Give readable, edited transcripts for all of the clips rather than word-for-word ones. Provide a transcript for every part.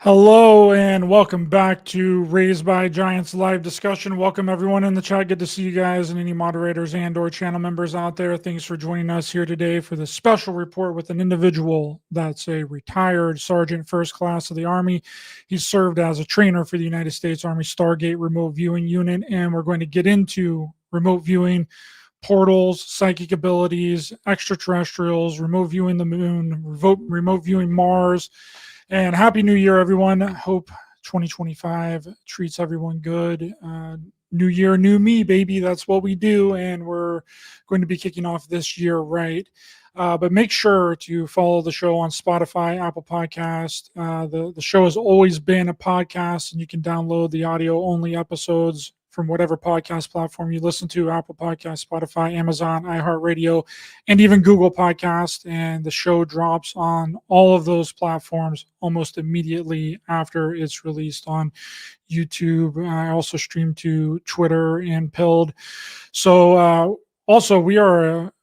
Hello and welcome back to Raised by Giants live discussion. Welcome everyone in the chat. Good to see you guys and any moderators and or channel members out there. Thanks for joining us here today for this special report with an individual that's a retired Sergeant First Class of the Army. He served as a trainer for the United States Army Stargate Remote Viewing Unit, and we're going to get into remote viewing, portals, psychic abilities, extraterrestrials, remote viewing the moon, remote viewing Mars. And Happy New Year, everyone. Hope 2025 treats everyone good. New year, new me, baby. That's what we do. And we're going to be kicking off this year right. But make sure to follow the show on Spotify, Apple Podcast. The show has always been a podcast, and you can download the audio-only episodes from whatever podcast platform you listen to, Apple Podcast, Spotify, Amazon, iHeartRadio, and even Google Podcast. And the show drops on all of those platforms almost immediately after it's released on YouTube. I also stream to Twitter and Pilled. So also, we are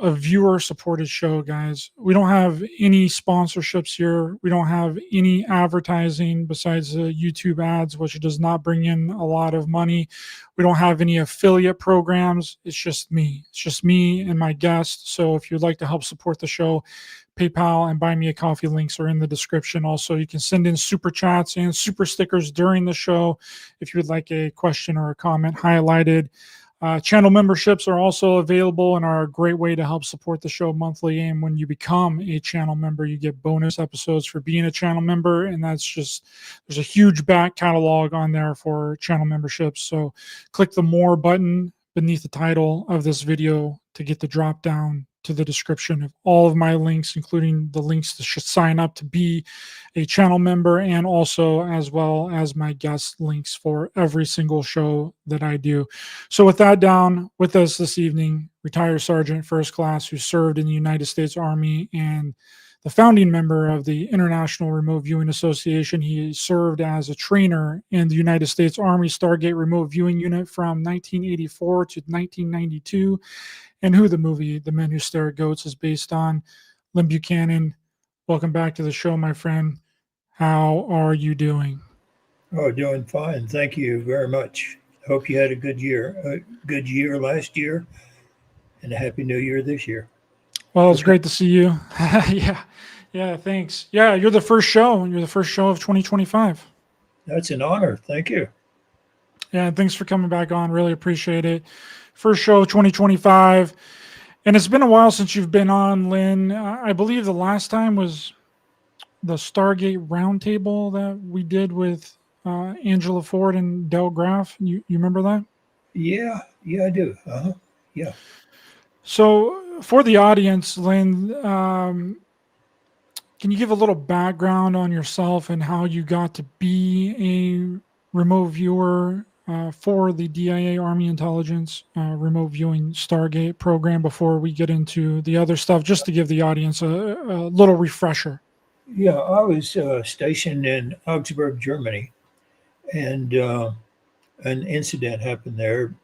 a viewer supported show, guys. We don't have any sponsorships here. We don't have any advertising besides the YouTube ads, which does not bring in a lot of money. We don't have any affiliate programs. It's just me. It's just me and my guests. So if you'd like to help support the show, PayPal and Buy Me a Coffee links are in the description. Also, you can send in super chats and super stickers during the show if you would like a question or a comment highlighted. Channel memberships are also available and are a great way to help support the show monthly. And when you become a channel member, you get bonus episodes for being a channel member. And that's just, there's a huge back catalog on there for channel memberships. So click the More button beneath the title of this video to get the drop down to the description of all of my links, including the links to sign up to be a channel member, and also as well as my guest links for every single show that I do. So with that down, with us this evening, retired Sergeant First Class who served in the United States Army and the founding member of the International Remote Viewing Association. He served as a trainer in the United States Army Stargate Remote Viewing Unit from 1984 to 1992, and who the movie The Men Who Stare at Goats is based on. Lyn Buchanan, welcome back to the show, my friend. How are you doing? Oh, doing fine. Thank you very much. Hope you had a good year last year, and a happy new year this year. Well, it's great to see you. Yeah, thanks. Yeah, you're the first show. You're the first show of 2025. That's an honor. Thank you. Yeah, thanks for coming back on. Really appreciate it. First show of 2025. And it's been a while since you've been on, Lyn. I believe the last time was the Stargate Roundtable that we did with Angela Ford and Del Graff. You remember that? Yeah, I do. Yeah. So for the audience, Lyn, can you give a little background on yourself and how you got to be a remote viewer for the DIA Army Intelligence remote viewing Stargate program before we get into the other stuff, just to give the audience a little refresher? Yeah, I was stationed in Augsburg, Germany, and an incident happened there.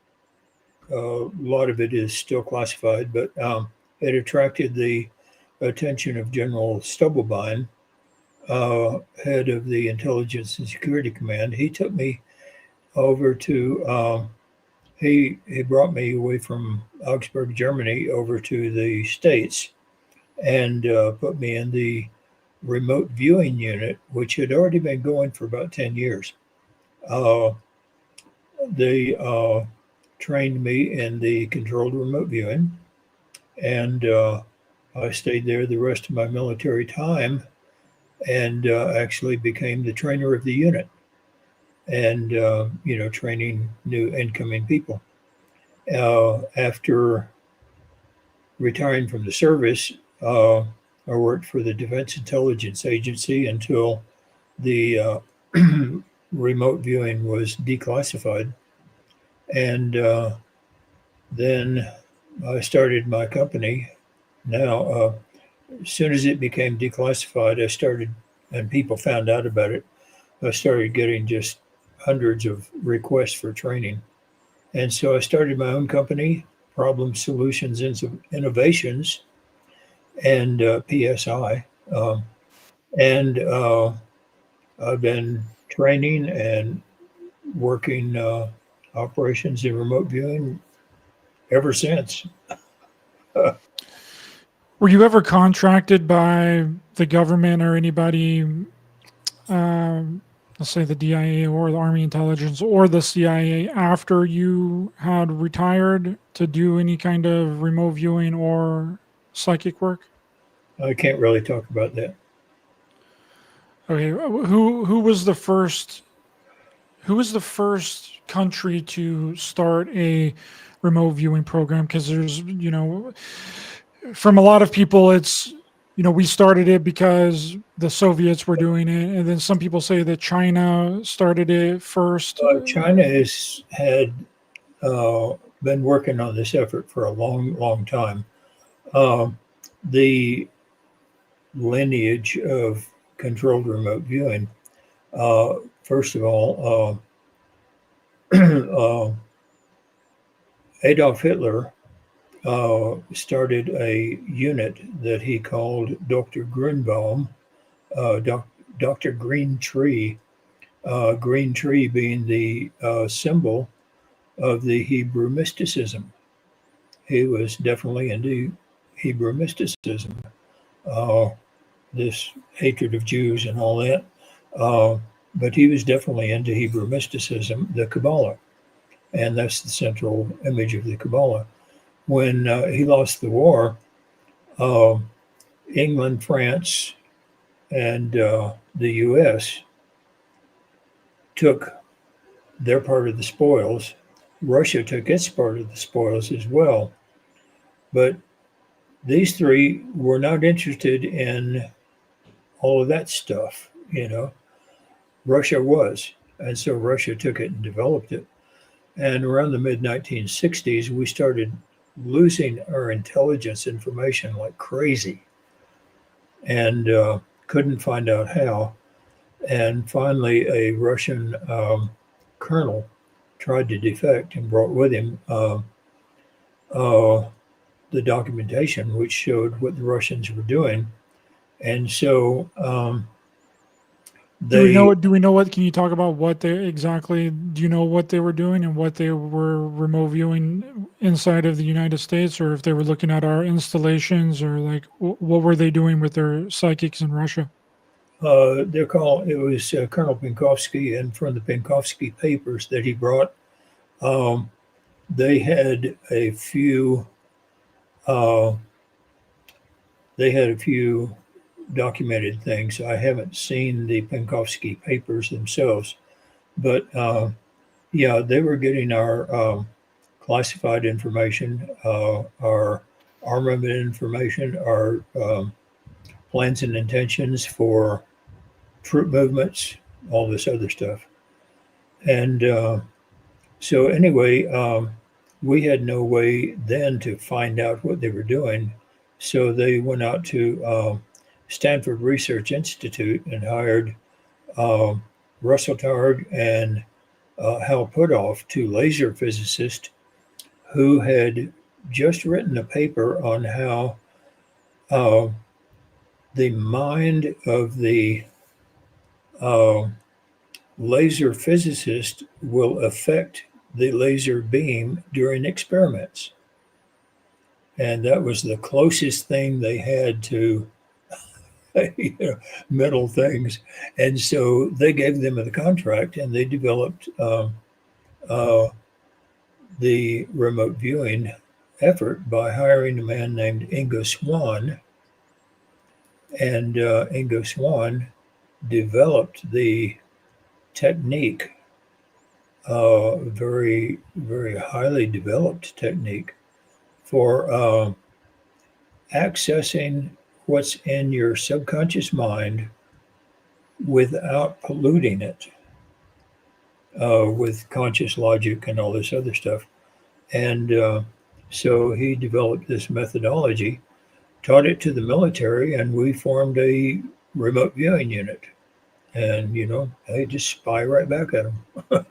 A lot of it is still classified, but it attracted the attention of General Stubblbein, head of the Intelligence and Security Command. He took me over to, he brought me away from Augsburg, Germany, over to the States, and put me in the remote viewing unit, which had already been going for about 10 years. They trained me in the controlled remote viewing, and I stayed there the rest of my military time, and actually became the trainer of the unit, and training new incoming people. After retiring from the service, I worked for the Defense Intelligence Agency until the remote viewing was declassified. And then I started my company. Now, as soon as it became declassified, I started, and people found out about it, I started getting just hundreds of requests for training. And so I started my own company, Problem Solutions Innovations, and PSI. And I've been training and working operations in remote viewing ever since. Were you ever contracted by the government or anybody, let's say the DIA or the Army Intelligence or the CIA, after you had retired to do any kind of remote viewing or psychic work? I can't really talk about that. Okay, who was the first? Who was the first country to start a remote viewing program? Because there's, from a lot of people, it's, we started it because the Soviets were doing it, and then some people say that China started it first. China has had been working on this effort for a long, long time. The lineage of controlled remote viewing, first of all, Adolf Hitler started a unit that he called Dr. Grünbaum, Dr. Green Tree, Green Tree being the symbol of the Hebrew mysticism. He was definitely into Hebrew mysticism, uh, this hatred of Jews and all that. But he was definitely into Hebrew mysticism, the Kabbalah, and that's the central image of the Kabbalah. When he lost the war, uh, England, France, and the U.S. took their part of the spoils. Russia took its part of the spoils as well. But these three were not interested in all of that stuff, you know. Russia was. And so Russia took it and developed it. And around the mid 1960s, we started losing our intelligence information like crazy and couldn't find out how. And finally, a Russian colonel tried to defect and brought with him uh, the documentation, which showed what the Russians were doing. And so Do we know they, what? Do we know what? Can you talk about what they exactly? Do you know what they were doing and what they were remote viewing inside of the United States, or if they were looking at our installations, or like what were they doing with their psychics in Russia? they're called, it was Colonel Penkovsky, and from the Penkovsky papers that he brought, um, they had a few, uh, they had a few documented things. I haven't seen the Penkovsky papers themselves, but yeah, they were getting our classified information, our armament information, our plans and intentions for troop movements, all this other stuff. And so, anyway, we had no way then to find out what they were doing. So they went out to Stanford Research Institute and hired uh, Russell Targ and Hal Puthoff, two laser physicists who had just written a paper on how uh, the mind of the uh, laser physicist will affect the laser beam during experiments. And that was the closest thing they had to metal things. And so they gave them the contract and they developed uh, the remote viewing effort by hiring a man named Ingo Swann. And Ingo Swann developed the technique, very, very highly developed technique for accessing what's in your subconscious mind without polluting it with conscious logic and all this other stuff. And so he developed this methodology, taught it to the military, and we formed a remote viewing unit. And, they just spy right back at them.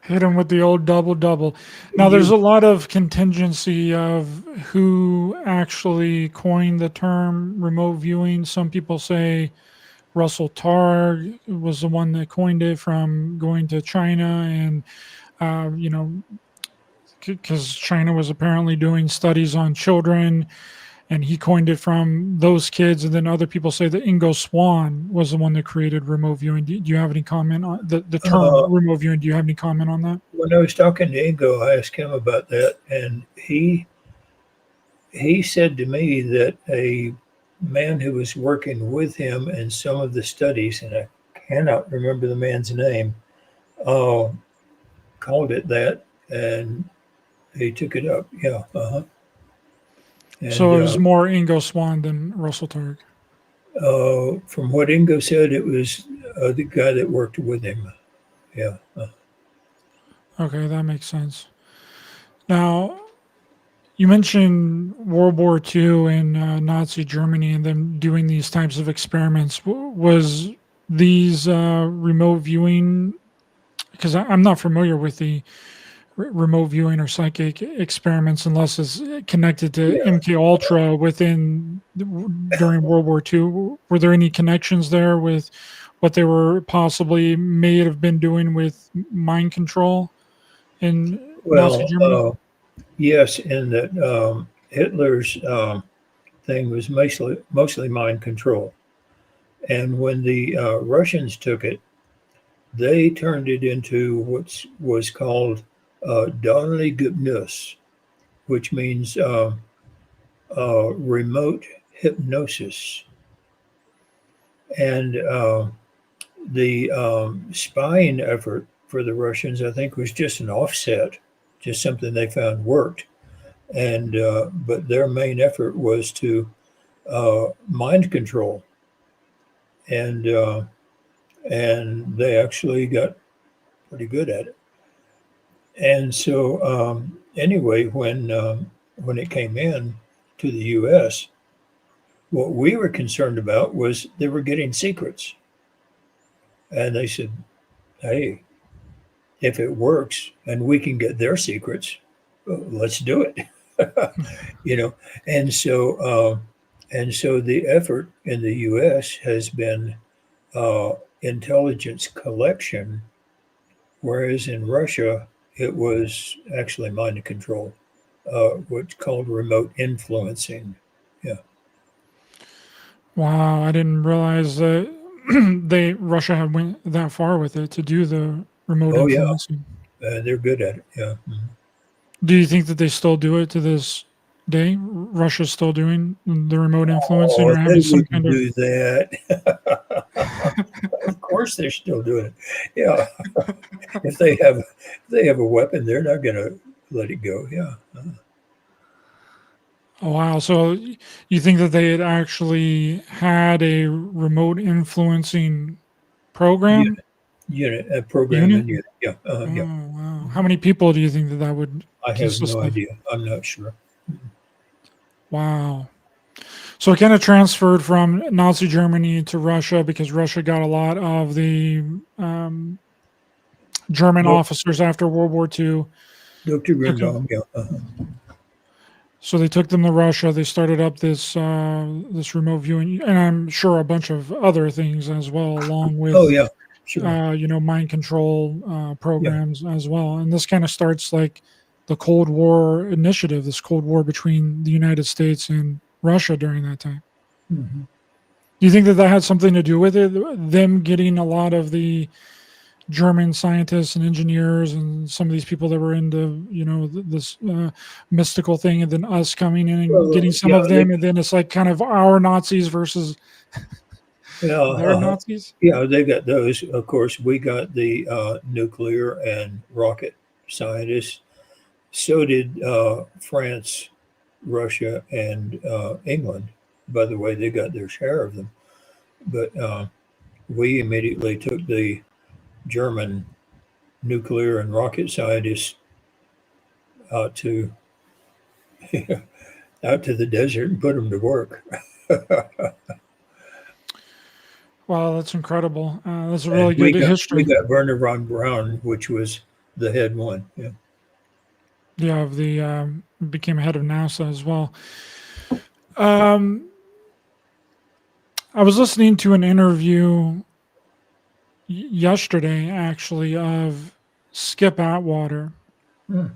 Hit them with the old double double. Now, there's You, a lot of contingency of who actually coined the term remote viewing. Some people say Russell Targ was the one that coined it from going to China, and you know, because China was apparently doing studies on children, and he coined it from those kids. And then other people say that Ingo Swann was the one that created remote viewing. Do you have any comment on the term Uh, remote viewing? Do you have any comment on that? when I was talking to Ingo, I asked him about that, and he said to me that a man who was working with him in some of the studies, and I cannot remember the man's name, uh, called it that, and he took it up. Yeah, and So it was more Ingo Swann than Russell Targ. from what Ingo said, it was the guy that worked with him. Yeah. Okay, that makes sense. Now, you mentioned World War II and Nazi Germany and them doing these types of experiments. Was these remote viewing? Because I'm not familiar with the remote viewing or psychic experiments unless it's connected to Yeah. MK Ultra during World War II. Were there any connections there with what they were possibly may have been doing with mind control in Nazi Well, Germany? yes, in that Hitler's thing was mostly mind control, and when the Russians took it, they turned it into what was called Donley Gypnus, which means remote hypnosis. And the spying effort for the Russians, I think, was just an offset, just something they found worked. And but their main effort was to mind control, and and they actually got pretty good at it. And so, anyway, when it came in to the U.S., what we were concerned about was they were getting secrets, and they said, "Hey, if it works and we can get their secrets, let's do it." you know, and so the effort in the U.S. has been intelligence collection, whereas in Russia it was actually mind control. What's called remote influencing. Yeah. Wow, I didn't realize that Russia had went that far with it to do the remote Oh yeah, influencing. they're good at it. Yeah. Mhm. Do you think that they still do it to this day? Russia's still doing the remote influencing Oh, or they having some wouldn't kind of do that. Of course, they're still doing it. Yeah. If they have a weapon, they're not going to let it go. Yeah. oh, wow. So you think that they had actually had a remote influencing program Unit, unit, a program unit? in unit. Yeah. Oh, Yeah. wow. How Mhm. many people do you think that that would I have consist no of? idea. I'm not sure. Wow. So it kind of transferred from Nazi Germany to Russia because Russia got a lot of the German Doc- officers after World War II. Dr. Took 'em- Grimbaum. Yeah. So they took them to Russia. They started up this remote viewing, and I'm sure a bunch of other things as well, along Oh with yeah. Sure. mind control Yeah. programs as well. And this kind of starts like the Cold War initiative, this Cold War between the United States and Russia during that time. Mhm. Do you think that that had something to do with it? Them getting a lot of the German scientists and engineers and some of these people that were into, this mystical thing, and then us coming in and Well, getting some yeah. of them, and then it's like kind of our Nazis versus Yeah. their Nazis. Yeah. They got those. Of course, we got the nuclear and rocket scientists. So did France, Russia, and England. By the way, they got their share of them. But we immediately took the German nuclear and rocket scientists out to out to the desert and put them to work. Wow, that's incredible. That's a really And good we history. got Werner von Braun, which was the head one. Yeah. Yeah, of the became head of NASA as well. Um, I was listening to an interview yesterday, actually, of Skip Atwater. Hmm.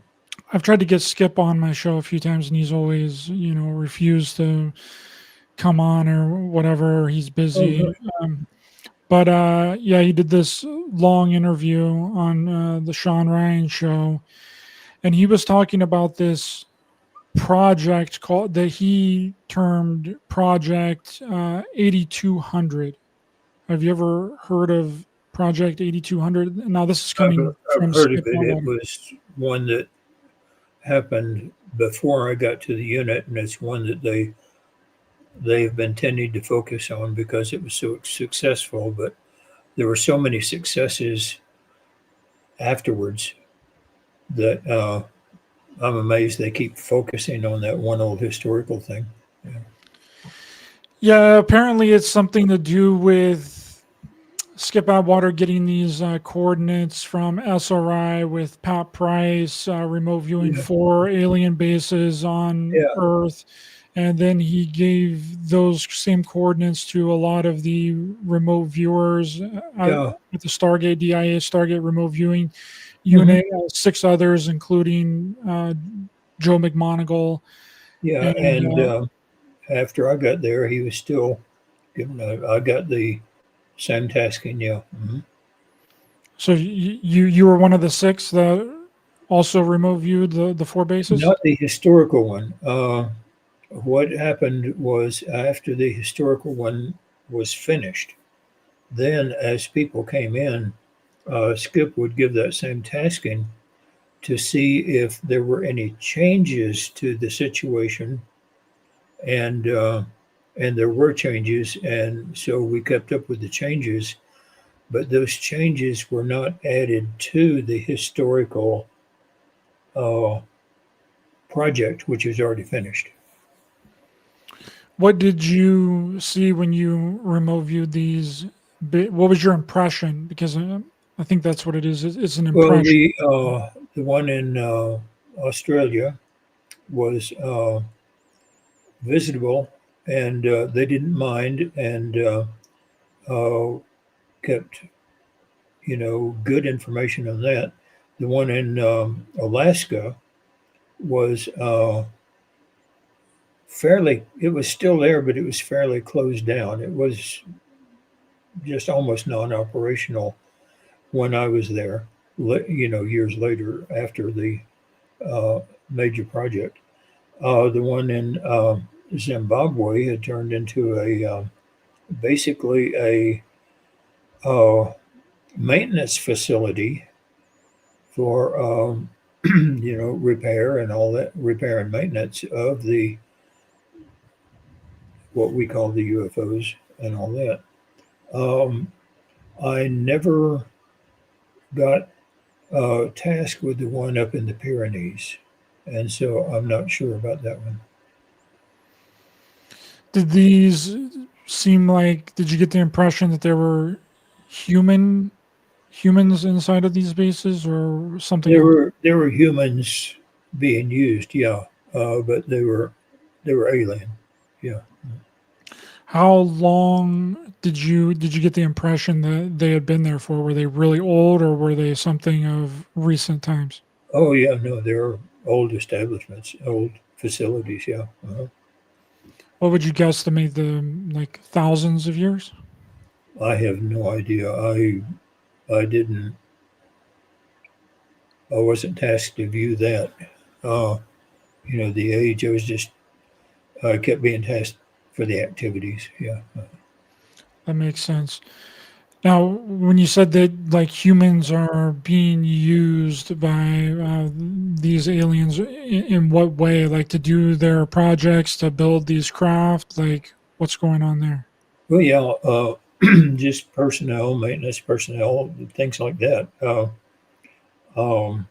I've tried to get Skip on my show a few times, and he's always, refused to come on or whatever. He's Oh, busy. good. But yeah, he did this long interview on the Sean Ryan show, and he was talking about this project called that he termed Project 8200. Have you ever heard of Project 8200? Now, this is I've, coming I've from heard of Skip it. It Atwater. was one that happened before I got to the unit, and it's one that they've been tending to focus on because it was so successful. But there were so many successes afterwards that I'm amazed they keep focusing on that one old historical thing. Yeah. Yeah, apparently it's something to do with Skip Atwater getting these coordinates from SRI with Pat Price, remote viewing Yeah. 4 alien bases on Yeah. Earth. And then he gave those same coordinates to a lot of the remote viewers Yeah. at the Stargate, DIA Stargate remote viewing Hmm. unit, 6 others, including Joe McMoneagle. Yeah. And And after I got there, he was still giving. I got the same tasking. Yeah. Hmm. so you were one of the 6 that also remote viewed the 4 bases? Not the historical one. What happened was after the historical one was finished, then as people came in, Skip would give that same tasking to see if there were any changes to the situation, and there were changes, and so we kept up with the changes, but those changes were not added to the historical uh, project, which is already finished. What did you see when you remote viewed these? What was your impression? Because I think that's what it is. It's an Well, impression. the one in Australia was visitable, and they didn't mind, and uh, kept good information on that. The one in Alaska was fairly. It was still there, but it was fairly closed down. It was just almost non-operational when I was there. Years later after the uh, major project. The one in Zimbabwe had turned into a basically a uh, maintenance facility for repair and all that, repair and maintenance of the what we call the UFOs and all that. Um, I never got tasked with the one up in the Pyrenees, and so I'm not sure about that one. Did these seem like? Did you get the impression that there were humans inside of these bases, or something There else? were there were humans being used, yeah, but they were alien, yeah. How long did you get the impression that they had been there for? Were they really old, or were they something of recent times? Oh yeah, no, they're old establishments, old facilities, yeah. Uh-huh. What would you guesstimate them, like thousands of years? I have no idea. I didn't. I wasn't tasked to view that. Uh, the age. I was just. I kept being tasked for the activities. Yeah. That makes sense. Now, when you said that like humans are being used by these aliens, in what way? Like to do their projects, to build these craft? Like what's going on there? Well, yeah. Just personnel, maintenance personnel, things like that. Um,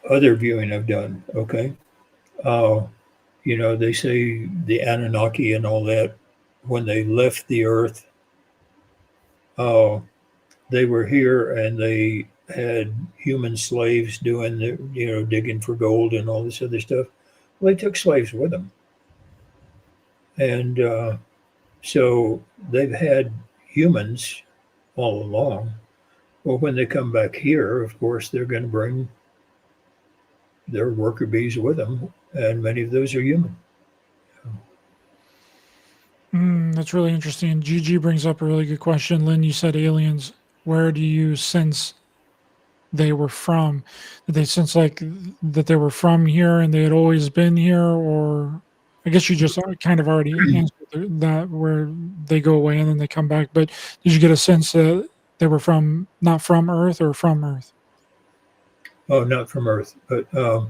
Other viewing I've done. Okay. Uh, they say the Anunnaki and all that, when they left the earth, uh, they were here and they had human slaves doing the, digging for gold and all this other stuff. Well, they took slaves with them. And so they've had humans all along. Well, when they come back here, of course, they're going to bring their worker bees with them, and many of those are human. That's really interesting. Gigi brings up a really good question. Lynn, you said aliens. Where do you sense they were from? Did they sense like that they were from here and they had always been here, or I guess you just kind of already answered that where they go away and then they come back. But did you get a sense that they were from not from Earth or from Earth? Oh, not from Earth, but the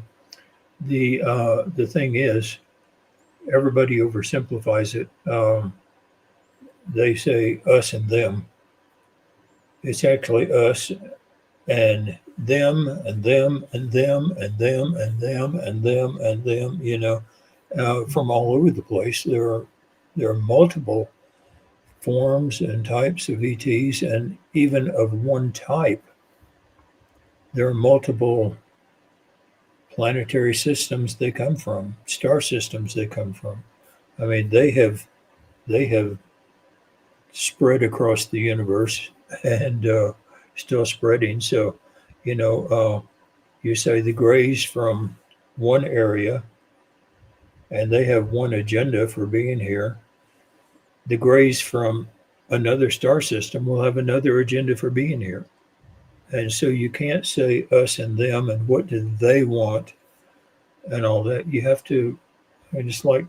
thing is, everybody oversimplifies it. They say us and them. It's actually us and them and them and them and them and them and them and them. From all over the place. There are multiple forms and types of ETs, and even of one type, there are multiple planetary systems they come from, star systems they come from. I mean, they have spread across the universe and still spreading. So, you say the Greys from one area, and they have one agenda for being here. The Greys from another star system will have another agenda for being here. And so you can't say us and them and what do they want and all that. You have to, it's like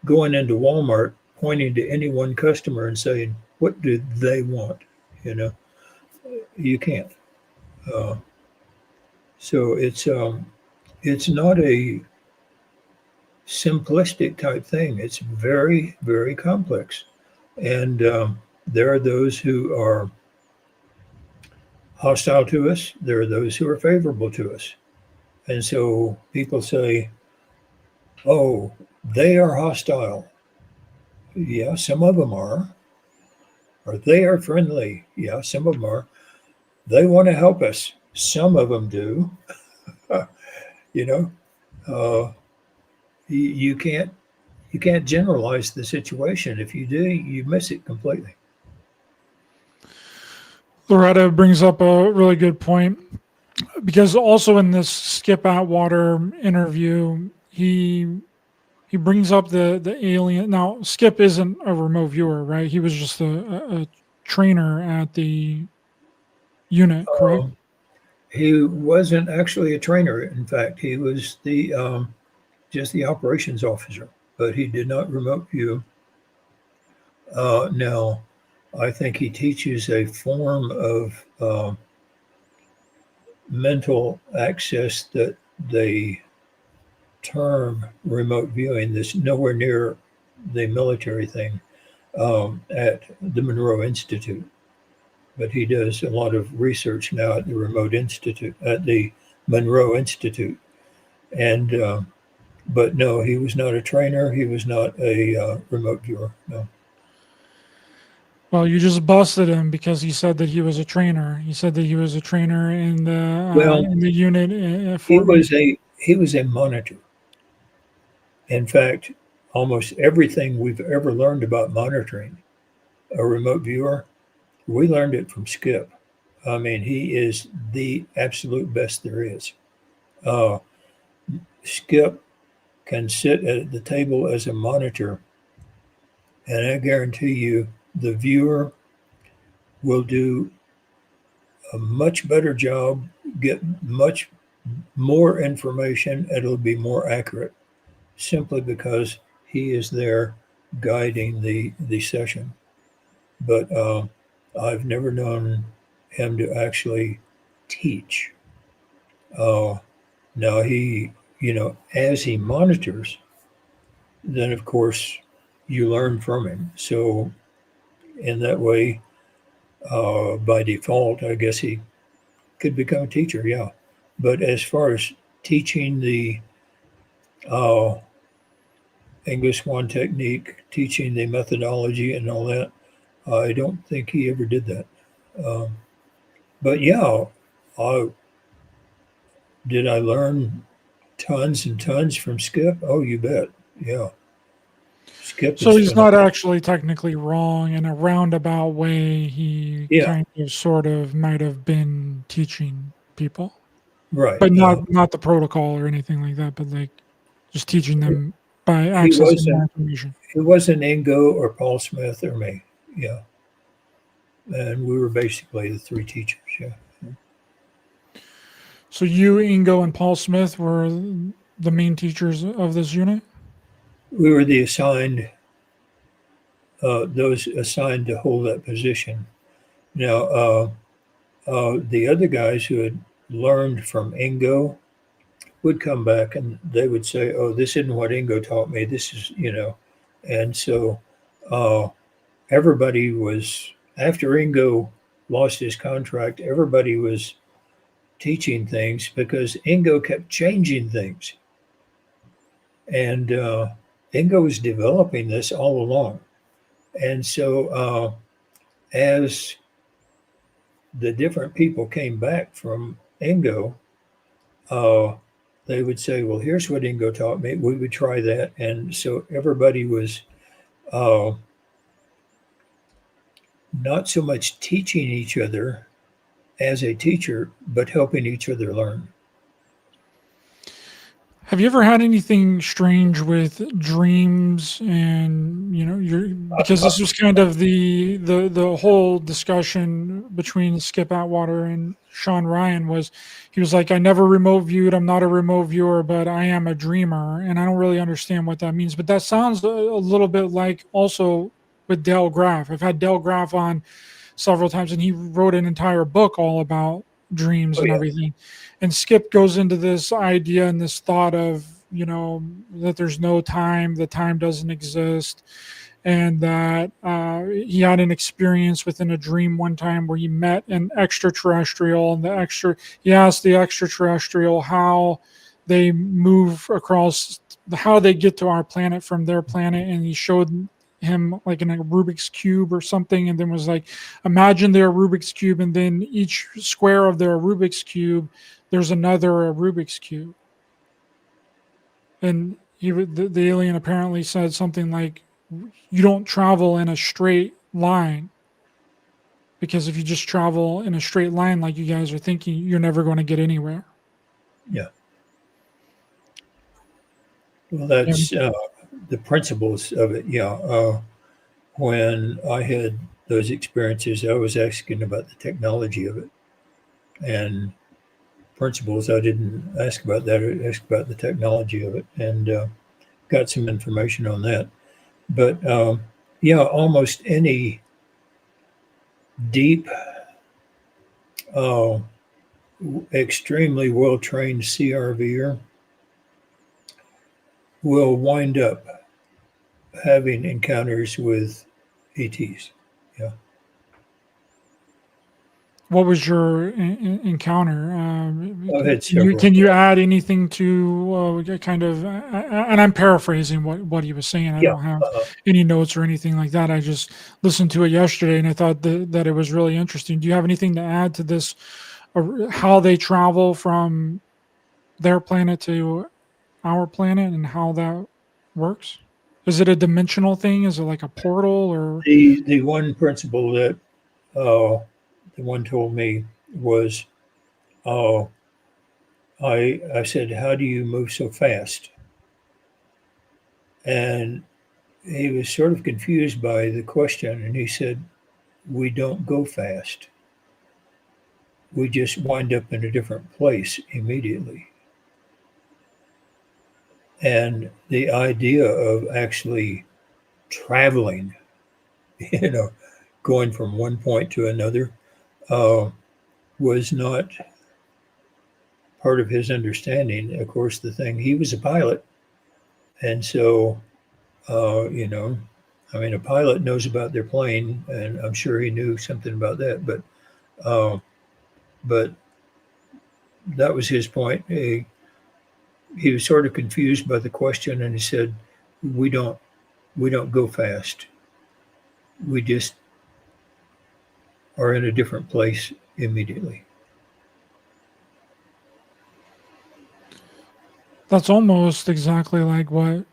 going into Walmart, pointing to any one customer and saying, what do they want? You can't. So it's not a simplistic type thing. It's very, very complex. And there are those who are hostile to us. There are those who are favorable to us. And so people say, oh, they are hostile. Yeah, some of them are. Or they are friendly. Yeah, some of them are. They want to help us. Some of them do. you know, uh, you can't generalize the situation. If you do, you miss it completely. Loretta brings up a really good point because also in this Skip Atwater interview, he brings up the alien. Now, Skip isn't a remote viewer, right? He was just a trainer at the unit, correct? He wasn't actually a trainer. In fact, he was the just the operations officer, but he did not remote view. Now, I think he teaches a form of mental access that they term remote viewing. This nowhere near the military thing at the Monroe Institute, but he does a lot of research now at the Monroe Institute, and but no, he was not a trainer. He was not a remote viewer. No. Well, you just busted him because he said that he was a trainer. He said that he was a trainer Well, in the unit he for. was a monitor. In fact, almost everything we've ever learned about monitoring a remote viewer, we learned it from Skip. I mean, he is the absolute best there is. Uh, Skip can sit at the table as a monitor, and I guarantee you the viewer will do a much better job, get much more information, and it'll be more accurate simply because he is there guiding the session. But I've never known him to actually teach. Now as he monitors, then of course you learn from him. So in that way, by default, I guess he could become a teacher. Yeah, but as far as teaching the uh, English one technique, teaching the methodology and all that, I don't think he ever did that. Um, but yeah, I did. I learn tons and tons from Skip. Oh, you bet. Yeah. Skip So is he's not phenomenal. actually technically wrong. In a roundabout way, he Yeah, kind of sort of might have been teaching people, right. but not the protocol or anything like that, but like just teaching them by He accessing more wasn't. information. It wasn't Ingo or Paul Smith or me. Yeah, and we were basically the three teachers. Yeah, So you, Ingo, and Paul Smith were the main teachers of this unit? we were the assigned those assigned to hold that position. Now, the other guys who had learned from Ingo would come back and they would say, "Oh, this isn't what Ingo taught me. This is, and so uh, everybody was after Ingo lost his contract. Everybody was teaching things because Ingo kept changing things, and Ingo was developing this all along. And so, as the different people came back from Ingo, uh, they would say, "Well, here's what Ingo taught me." We would try that, and so everybody was uh, not so much teaching each other as a teacher, but helping each other learn. Have you ever had anything strange with dreams and your because this was kind of the whole discussion between Skip Atwater and Sean Ryan was he was like, I never remote viewed, I'm not a remote viewer, but I am a dreamer. And I don't really understand what that means. But that sounds a little bit like also with Dale Graff. I've had Dale Graff on several times, and he wrote an entire book all about dreams Oh and yeah, everything. And Skip goes into this idea and this thought of, that there's no time, the time doesn't exist, and that he had an experience within a dream one time where he met an extraterrestrial, and he asked the extraterrestrial how they move across, how they get to our planet from their planet, and he showed him like in a Rubik's cube or something, and then was like, imagine their Rubik's cube, and then each square of their Rubik's cube, there's another Rubik's cube. And the alien apparently said something like, you don't travel in a straight line, because if you just travel in a straight line like you guys are thinking, you're never going to get anywhere. yeah. Well, And that's the principles of it. Yeah. When I had those experiences, I was asking about the technology of it and principles. I didn't ask about that. I asked about the technology of it and got some information on that. But yeah, almost any deep, uh, extremely well trained CRVer will wind up having encounters with ETs. Yeah. what was your encounter? I've had Can you several. can you add anything to kind of? And I'm paraphrasing what he was saying. I Yeah. don't have any notes or anything like that. I just listened to it yesterday, and I thought that it was really interesting. Do you have anything to add to this? How they travel from their planet to our planet, and how that works? Is it a dimensional thing? Is it like a portal or? The one principle that the one told me was, uh, I said, "How do you move so fast?" And he was sort of confused by the question, and he said, "We don't go fast. We just wind up in a different place immediately." And the idea of actually traveling, you know, going from one point to another, uh, was not part of his understanding. Of course, the thing he was a pilot, and so you know, I mean, a pilot knows about their plane, and I'm sure he knew something about that. Uh, but that was his point. He was sort of confused by the question, and he said, "We don't we don't go fast. We just are in a different place immediately." That's almost exactly like what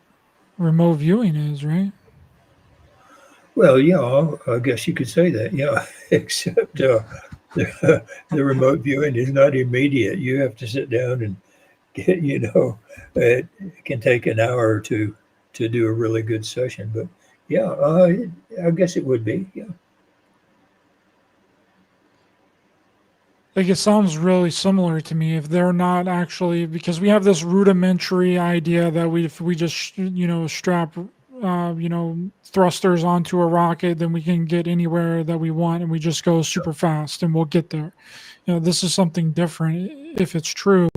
remote viewing is, right? Well, yeah, I guess you could say that. Yeah, except the remote viewing is not immediate. You have to sit down and get, it can take an hour or two to do a really good session. But yeah, I guess it would be. Yeah. Like it sounds really similar to me if they're not actually, because we have this rudimentary idea that if we just strap thrusters onto a rocket, then we can get anywhere that we want and we just go super fast and we'll get there. This is something different if it's true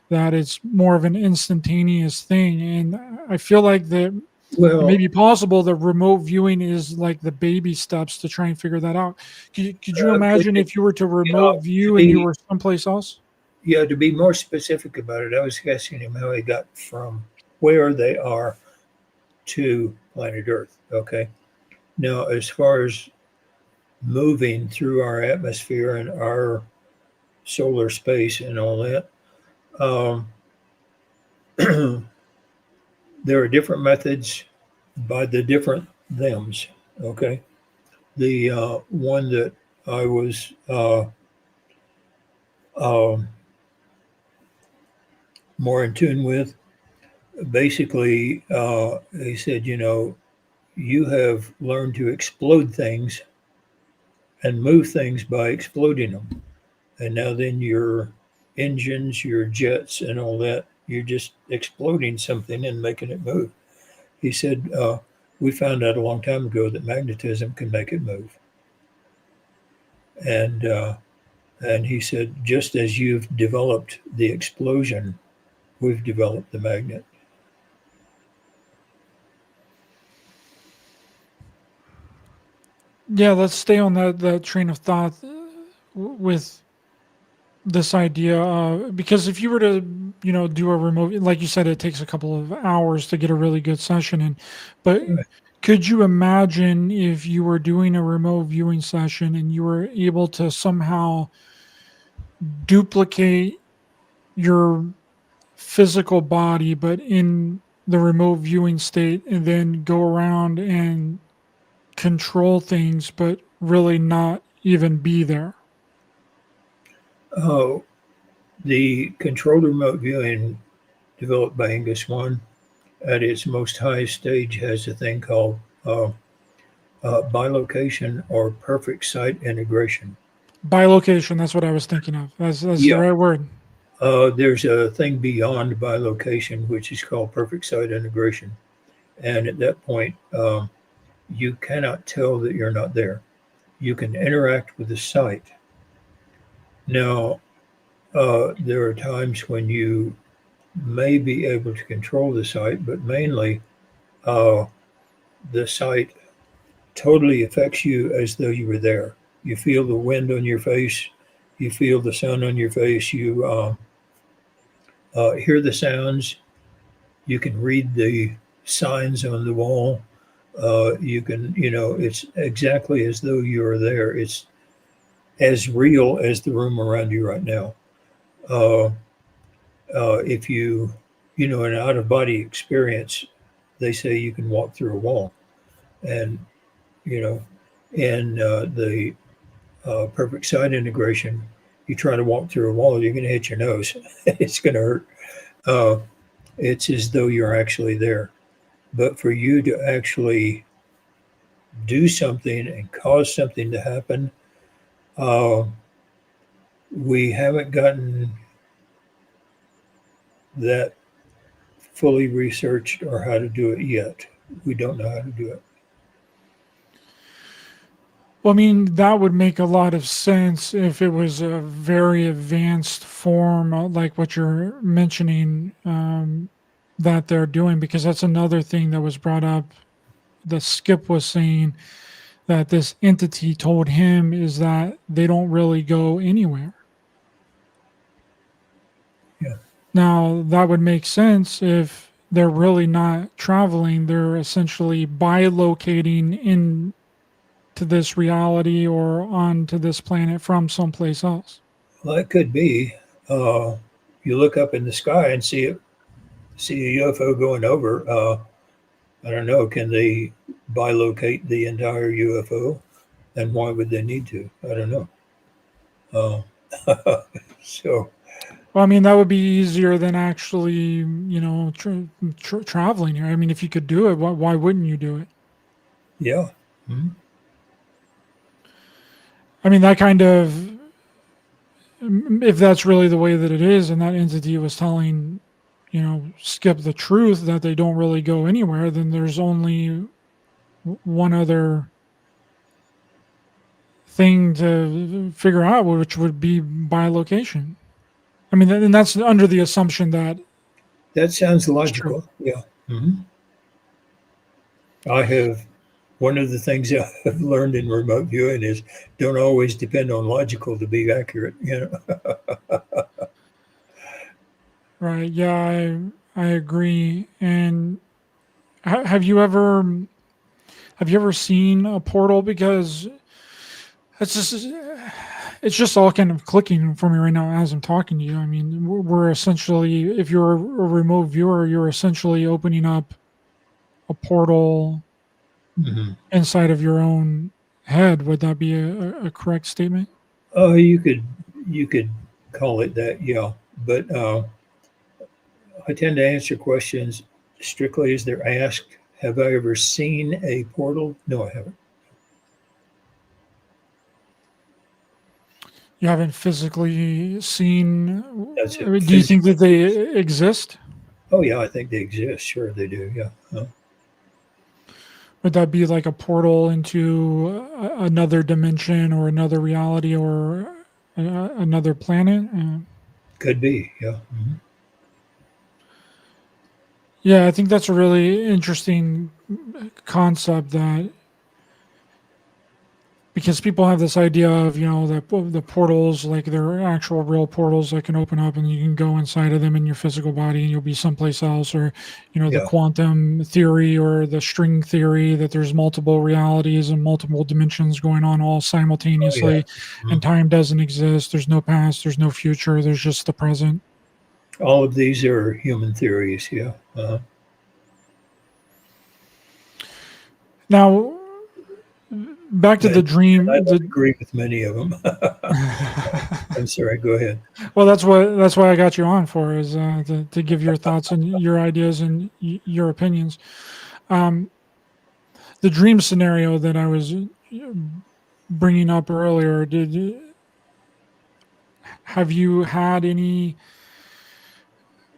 that it's more of an instantaneous thing. And I feel like that it may Well, be possible that remote viewing is like the baby steps to try and figure that out. Could you imagine if you were to remote to view and you be were someplace else? to be more specific about it, I was asking him how he got from where they are to planet Earth. Okay. Now, as far as moving through our atmosphere and our solar space and all that, um, there are different methods by the different thems. Okay. The one that I was um, more in tune with, basically, he said, you have learned to explode things and move things by exploding them. And now then your engines, your jets, and all that, you're just exploding something and making it move. He said, we found out a long time ago that magnetism can make it move. And he said, just as you've developed the explosion, we've developed the magnet. Yeah, let's stay on that train of thought with this idea, because if you were to do a remote, like you said, it takes a couple of hours to get a really good session in, but Right. could you imagine if you were doing a remote viewing session and you were able to somehow duplicate your physical body but in the remote viewing state and then go around and control things but really not even be there? Oh, the controlled remote viewing developed by Angus One at its most highest stage has a thing called bilocation or perfect site integration. Bilocation, that's what I was thinking of. That's the Yeah. right word. There's a thing beyond bilocation, which is called perfect site integration. And at that point, you cannot tell that you're not there. You can interact with the site. Now, there are times when you may be able to control the site, but mainly uh, the site totally affects you as though you were there. You feel the wind on your face, you feel the sun on your face, you hear the sounds, you can read the signs on the wall. You can, it's exactly as though you're there. It's as real as the room around you right now. Uh, if you, an out of body experience, they say you can walk through a wall. And, you know, in the perfect side integration, you try to walk through a wall, you're going to hit your nose. It's going to hurt. Uh, it's as though you're actually there. But for you to actually do something and cause something to happen, uh, we haven't gotten that fully researched or how to do it yet. We don't know how to do it. Well, I mean, that would make a lot of sense if it was a very advanced form, like what you're mentioning, that they're doing, because that's another thing that was brought up. The Skip was saying that this entity told him is that they don't really go anywhere. Yeah. Now, that would make sense if they're really not traveling, they're essentially bilocating into this reality or onto this planet from someplace else. Well, it could be. Uh, you look up in the sky and see a UFO going over. I don't know. Can they bilocate the entire UFO? And why would they need to? I don't know. So, Well, I mean, that would be easier than actually, traveling here. I mean, if you could do it, why wouldn't you do it? yeah. Mhm. I mean, that kind of, if that's really the way that it is, and that entity was telling, Skip the truth that they don't really go anywhere, then there's only one other thing to figure out, which would be by location. I mean, and that's under the assumption that That sounds it's true. logical. Yeah. Mhm. I have one of the things I've learned in remote viewing is don't always depend on logical to be accurate. Right. Yeah, I agree. And have you ever seen a portal? Because it's just it's just all kind of clicking for me right now as I'm talking to you. I mean, we're essentially, if you're a remote viewer, you're essentially opening up a portal Mhm. inside of your own head. Would that be a correct statement? Oh, you could call it that, yeah. But I tend to answer questions strictly as they're asked. Have I ever seen a portal? No, I haven't. You haven't physically seen. That's I it. mean, do you think Physically. that they exist? Oh, yeah, I think they exist. Sure, they do. Yeah. Would that be like a portal into another dimension or another reality or another planet? Could be. Yeah. Mhm. Yeah, I think that's a really interesting concept that because people have this idea of that the portals, like they're actual real portals that can open up and you can go inside of them in your physical body and you'll be someplace else, or the Yeah. quantum theory or the string theory that there's multiple realities and multiple dimensions going on all Oh, yeah. simultaneously, and Mhm. time doesn't exist. There's no past, there's no future, there's just the present. All of these are human theories. Yeah. Now, back to the And I dream. don't The agree with many of them. I'm sorry. Go ahead. Well, that's why I got you on for, is to give your thoughts and your ideas and your opinions. Um, the dream scenario that I was bringing up earlier, have you had any?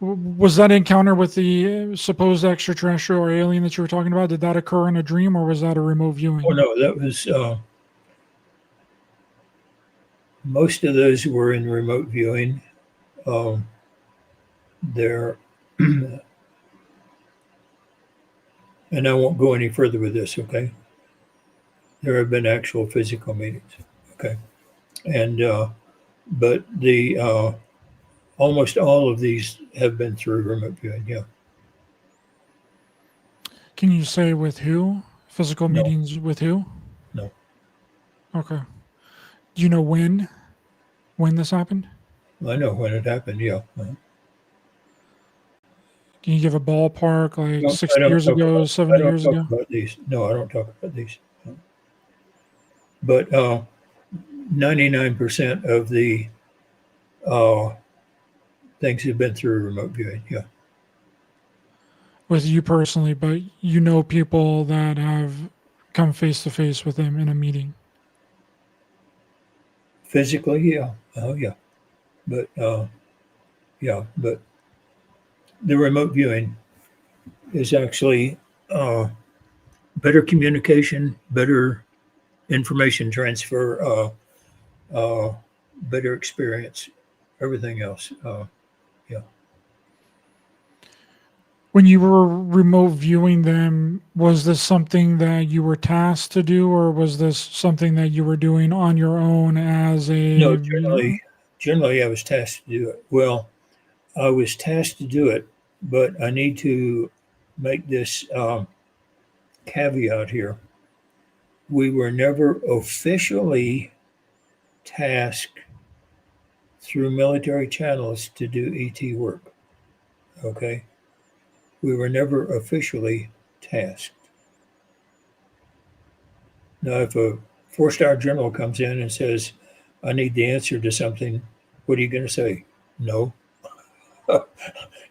Was that encounter with the supposed extraterrestrial or alien that you were talking about? Did that occur in a dream, or was that a remote Oh viewing? no, that was most of those were in remote viewing. Um, there, and I won't go any further with this. Okay, there have been actual physical meetings. Okay, and but the almost all of these have been through remote viewing. Yeah, Can you say with who? Physical no, meetings with who? no, Okay. Do you know when this happened? I know when it happened. Yeah. Can you give a ballpark, like No, 60 years ago, I 70 don't years talk ago? about these. No, I don't talk about these. No. But 99% of the uh, things have been through remote viewing. Yeah, With you personally, but you know people that have come face to face with them in a meeting. physically, yeah. Oh, yeah. But yeah, but the remote viewing is actually uh, better communication, better information transfer, uh, better experience, everything else. Yeah. When you were remote viewing them, was this something that you were tasked to do, or was this something that you were doing on your own as No, a, generally, I was tasked to do it. Well, I was tasked to do it, but I need to make this caveat here. We were never officially tasked through military channels to do ET work. Okay. We were never officially tasked. Now, if a 4-star general comes in and says, I need the answer to something, what are you going to say? No.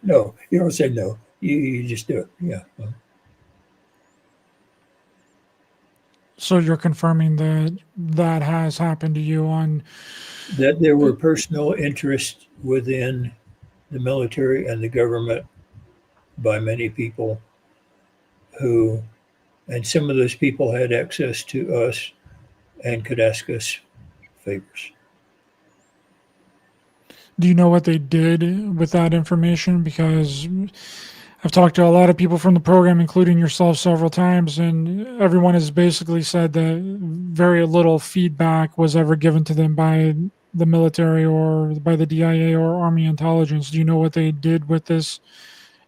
No, you don't say no. You just do it. Yeah. So you're confirming that that has happened to you on. That there were personal interests within the military and the government by many people who, and some of those people had access to us and could ask us favors. Do you know what they did with that information? Because I've talked to a lot of people from the program, including yourself, several times, and everyone has basically said that very little feedback was ever given to them by the military or by the DIA or Army intelligence. Do you know what they did with this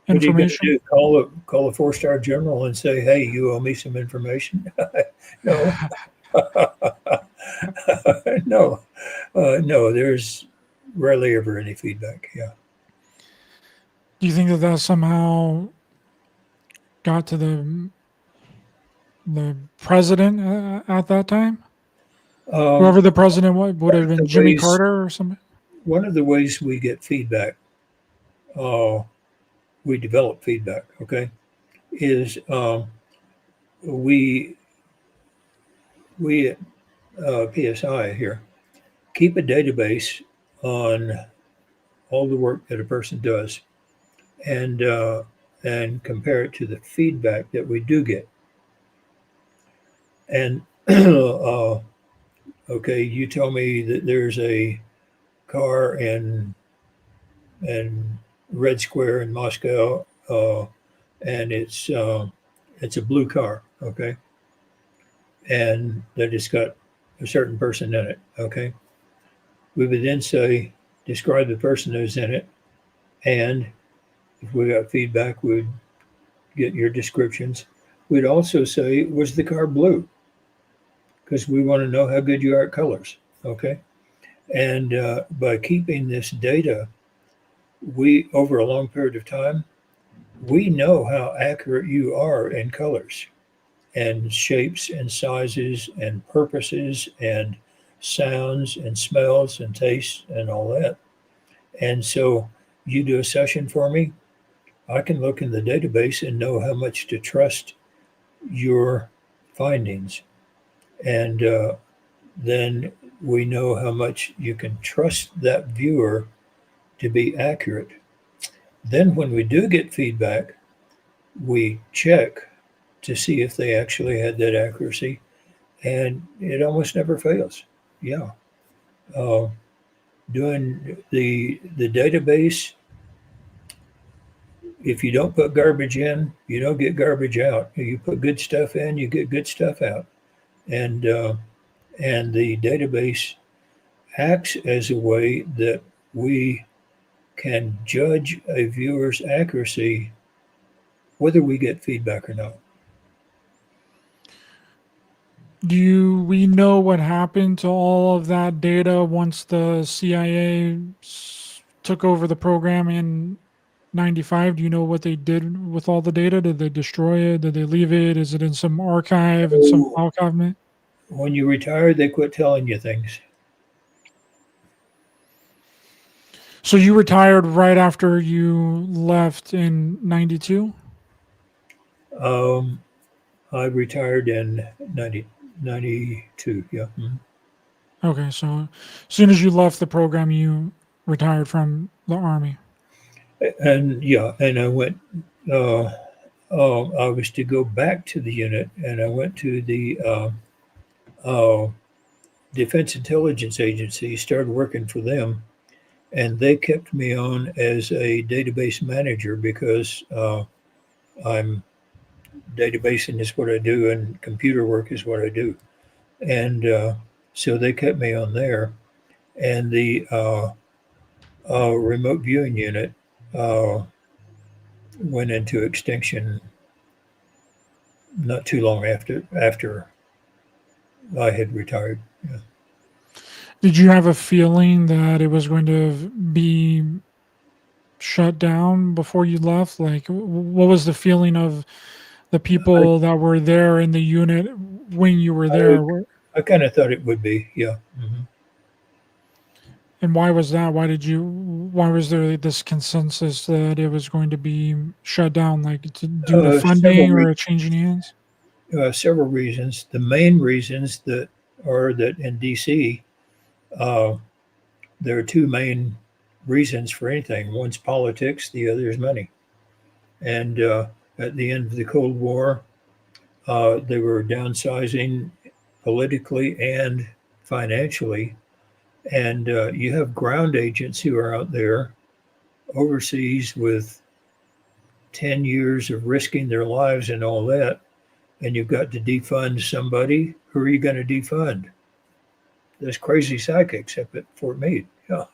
What are you going to information? do? Call a 4-star general and say, "Hey, you owe me some information." No, no, no. There's rarely ever any feedback. Yeah. Do you think that that somehow got to the president at that time? Um, Whoever the president would one have of the been Jimmy ways Carter or something. one of the ways we get feedback, uh, we develop feedback. Okay, is we we at PSI here keep a database on all the work that a person does, and compare it to the feedback that we do get. And okay, you tell me that there's a car in Red Square in Moscow, and it's a blue car, okay, and that it's got a certain person in it, okay. We would then say, describe the person who's in it, and if we got feedback, we'd get your descriptions. We'd also say, was the car blue? Because we want to know how good you are at colors, okay. And by keeping this data, we over a long period of time, we know how accurate you are in colors and shapes and sizes and purposes and sounds and smells and tastes and all that. And so you do a session for me, I can look in the database and know how much to trust your findings. And then we know how much you can trust that viewer to be accurate. Then, when we do get feedback, we check to see if they actually had that accuracy, and it almost never fails. Yeah, uh, doing the database. If you don't put garbage in, you don't get garbage out. You put good stuff in, you get good stuff out, and the database acts as a way that we can judge a viewer's accuracy whether we get feedback or not. Do we know what happened to all of that data once the CIA took over the program in 95? Do you know what they did with all the data? Did they destroy it? Did they leave it? Is it in some archive, in some file cabinet? When you retire, they quit telling you things. So you retired right after you left in 92? Um, I retired in 92. Yeah. Mhm. Okay, so as soon as you left the program, you retired from the Army. And yeah, and I went, uh, I was to go back to the unit, and I went to the uh, Defense Intelligence Agency, started working for them, and they kept me on as a database manager because I'm databasing is what I do, and computer work is what I do, and so they kept me on there, and the remote viewing unit uh, went into extinction not too long after I had retired. Yeah. Did you have a feeling that it was going to be shut down before you left? Like, what was the feeling of the people that were there in the unit when you were there. I kind of thought it would be, yeah. And why was that? Why was there this consensus that it was going to be shut down, like due to Several funding or a change in hands? several reasons. The main reasons that are that in DC, uh, there are two main reasons for anything. One's politics, the other is money. And at the end of the Cold War, they were downsizing politically and financially. And you have ground agents who are out there overseas with 10 years of risking their lives and all that. And you've got to defund somebody. Who are you going to defund? Those crazy psychics up at Fort Meade. Yeah.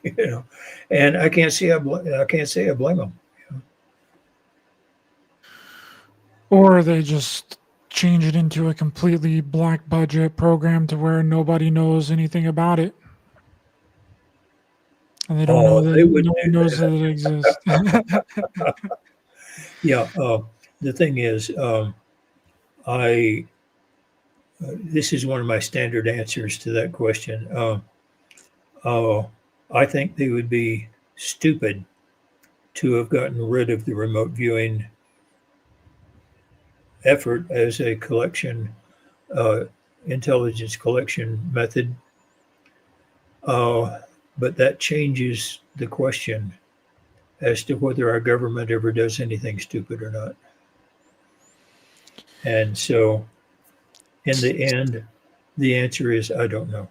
you know, and I can't say I blame them. Or they just change it into a completely black budget program to where nobody knows anything about it. And they don't know Oh, that they no wouldn't one do knows that. that it exists. Yeah. The thing is, I this is one of my standard answers to that question. I think they would be stupid to have gotten rid of the remote viewing effort as a collection, uh, intelligence collection method. But that changes the question as to whether our government ever does anything stupid or not. And so, in the end, the answer is I don't know.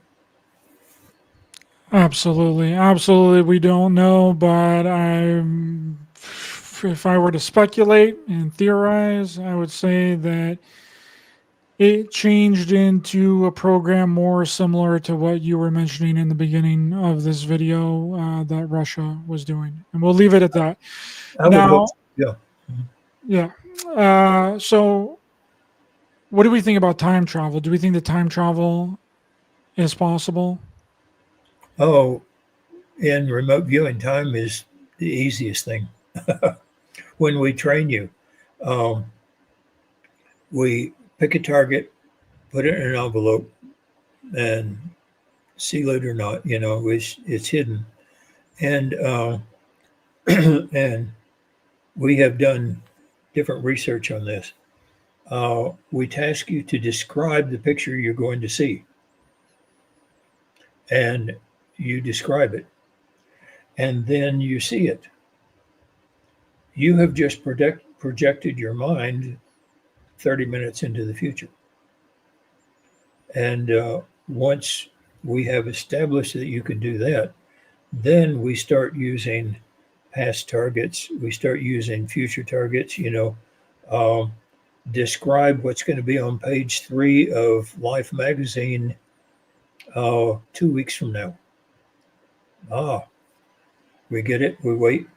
Absolutely. Absolutely. We don't know, but if I were to speculate and theorize, I would say that it changed into a program more similar to what you were mentioning in the beginning of this video that Russia was doing. And we'll leave it at that. I would hope, Now, yeah. yeah. So, what do we think about time travel? Do we think that time travel is possible? Oh, in remote viewing, time is the easiest thing. When we train you, um, we pick a target, put it in an envelope, and seal it or not. It's hidden, and and we have done different research on this. We task you to describe the picture you're going to see, and you describe it, and then you see it. You have just projected your mind 30 minutes into the future. And once we have established that you can do that, then we start using past targets. We start using future targets. Um, describe what's going to be on page 3 of Life magazine 2 weeks from now. Ah, we get it. We wait.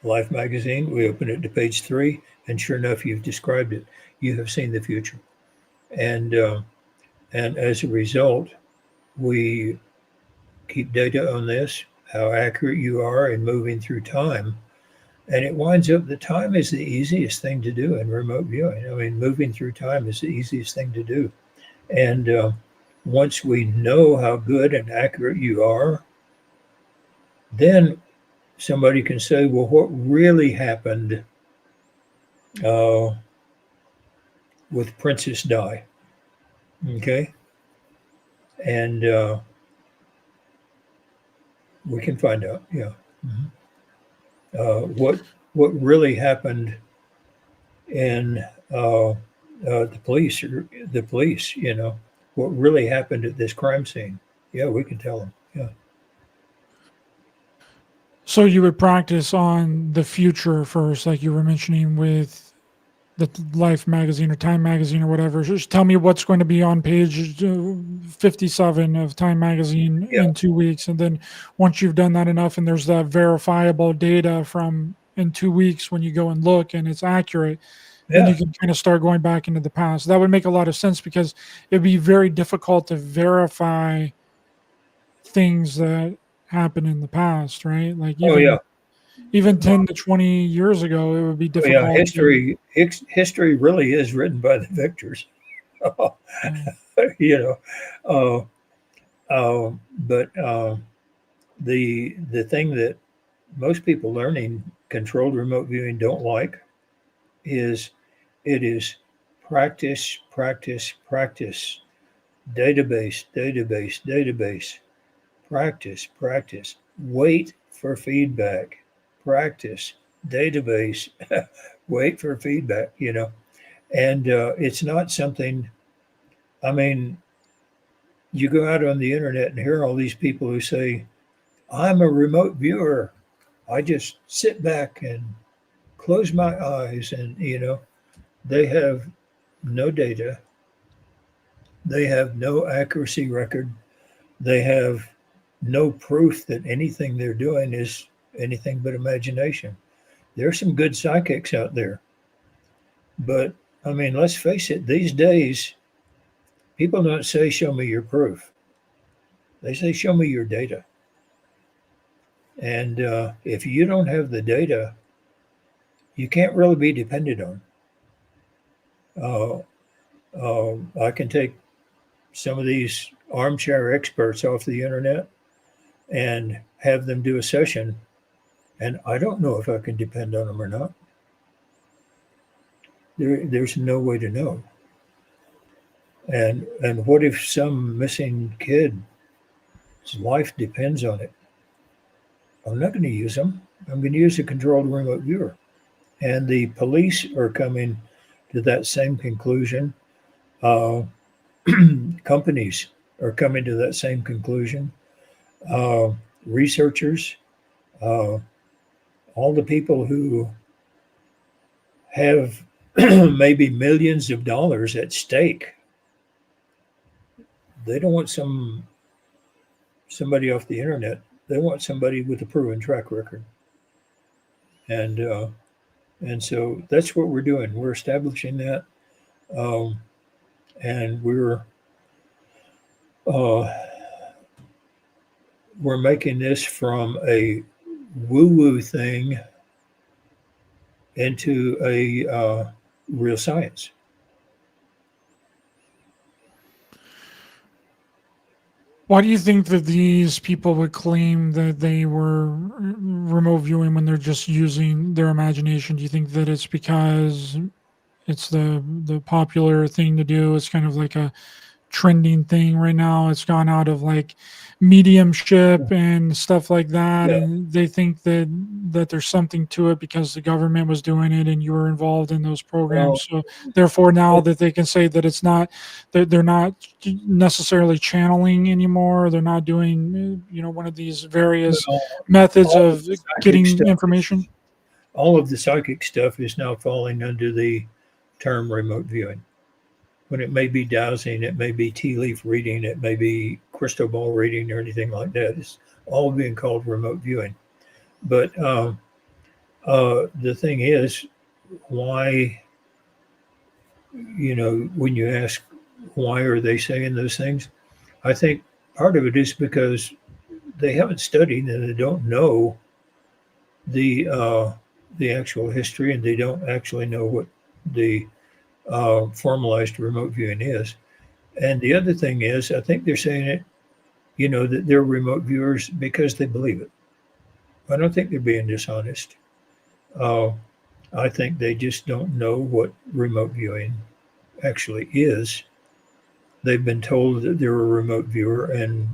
Life magazine. We open it to page 3, and sure enough, you've described it. You have seen the future, and as a result, we keep data on this, how accurate you are in moving through time. And it winds up that time is the easiest thing to do in remote viewing. I mean, moving through time is the easiest thing to do. And once we know how good and accurate you are, then somebody can say, well, what really happened uh, with Princess Di? Okay. And we can find out. Yeah. Mhm. What really happened in the police, what really happened at this crime scene. Yeah, we can tell them. Yeah. So you would practice on the future first, like you were mentioning with the Life magazine or Time magazine or whatever. Just tell me what's going to be on page 57 of Time magazine Yeah. in 2 weeks. And then once you've done that enough and there's that verifiable data from in 2 weeks when you go and look and it's accurate, then you Yeah. can kind of start going back into the past. That would make a lot of sense because it'd be very difficult to verify things that happened in the past, right? Like Oh, even yeah. even 10 to 20 years ago, it would be Yeah, difficult. history really is written by the victors. Yeah. you know, but the thing that most people learning controlled remote viewing don't like is it is practice, practice, practice, database, database, database, practice, practice, wait for feedback, practice, database, wait for feedback, and it's not something, I mean, you go out on the internet and hear all these people who say, I'm a remote viewer. I just sit back and close my eyes, and they have no data, they have no accuracy record, they have no proof that anything they're doing is anything but imagination. There's some good psychics out there, but I mean, let's face it, these days people don't say show me your proof, they say show me your data. And if you don't have the data, you can't really be depended on. I can take some of these armchair experts off the internet and have them do a session, and I don't know if I can depend on them or not. There's no way to know. And what if some missing kid's life depends on it? I'm not going to use them. I'm going to use a controlled remote viewer. And the police are coming to that same conclusion. Uh, companies are coming to that same conclusion. Uh, researchers, uh, all the people who have maybe millions of dollars at stake, they don't want somebody off the internet. They want somebody with a proven track record. And so that's what we're doing. We're establishing that, um, and uh, we're making this from a woo-woo thing into a real science. Why do you think that these people would claim that they were remote viewing when they're just using their imagination? Do you think that it's because it's the popular thing to do? It's kind of like a trending thing right now. It's gone out of like mediumship and stuff like that, Yeah. and they think that there's something to it because the government was doing it and you were involved in those Well, programs. So therefore, now that they can say that it's not that they're not necessarily channeling anymore, they're not doing one of these various well, methods all of of the psychic getting stuff information. all of the psychic stuff is now falling under the term remote viewing. When it may be dowsing, it may be tea leaf reading, it may be crystal ball reading, or anything like that. It's all being called remote viewing. But the thing is, why, when you ask why are they saying those things, I think part of it is because they haven't studied and they don't know the uh, the actual history, and they don't actually know what the formalized remote viewing is. And the other thing is, I think they're saying it, that they're remote viewers because they believe it. I don't think they're being dishonest. Uh, I think they just don't know what remote viewing actually is. They've been told that they're a remote viewer, and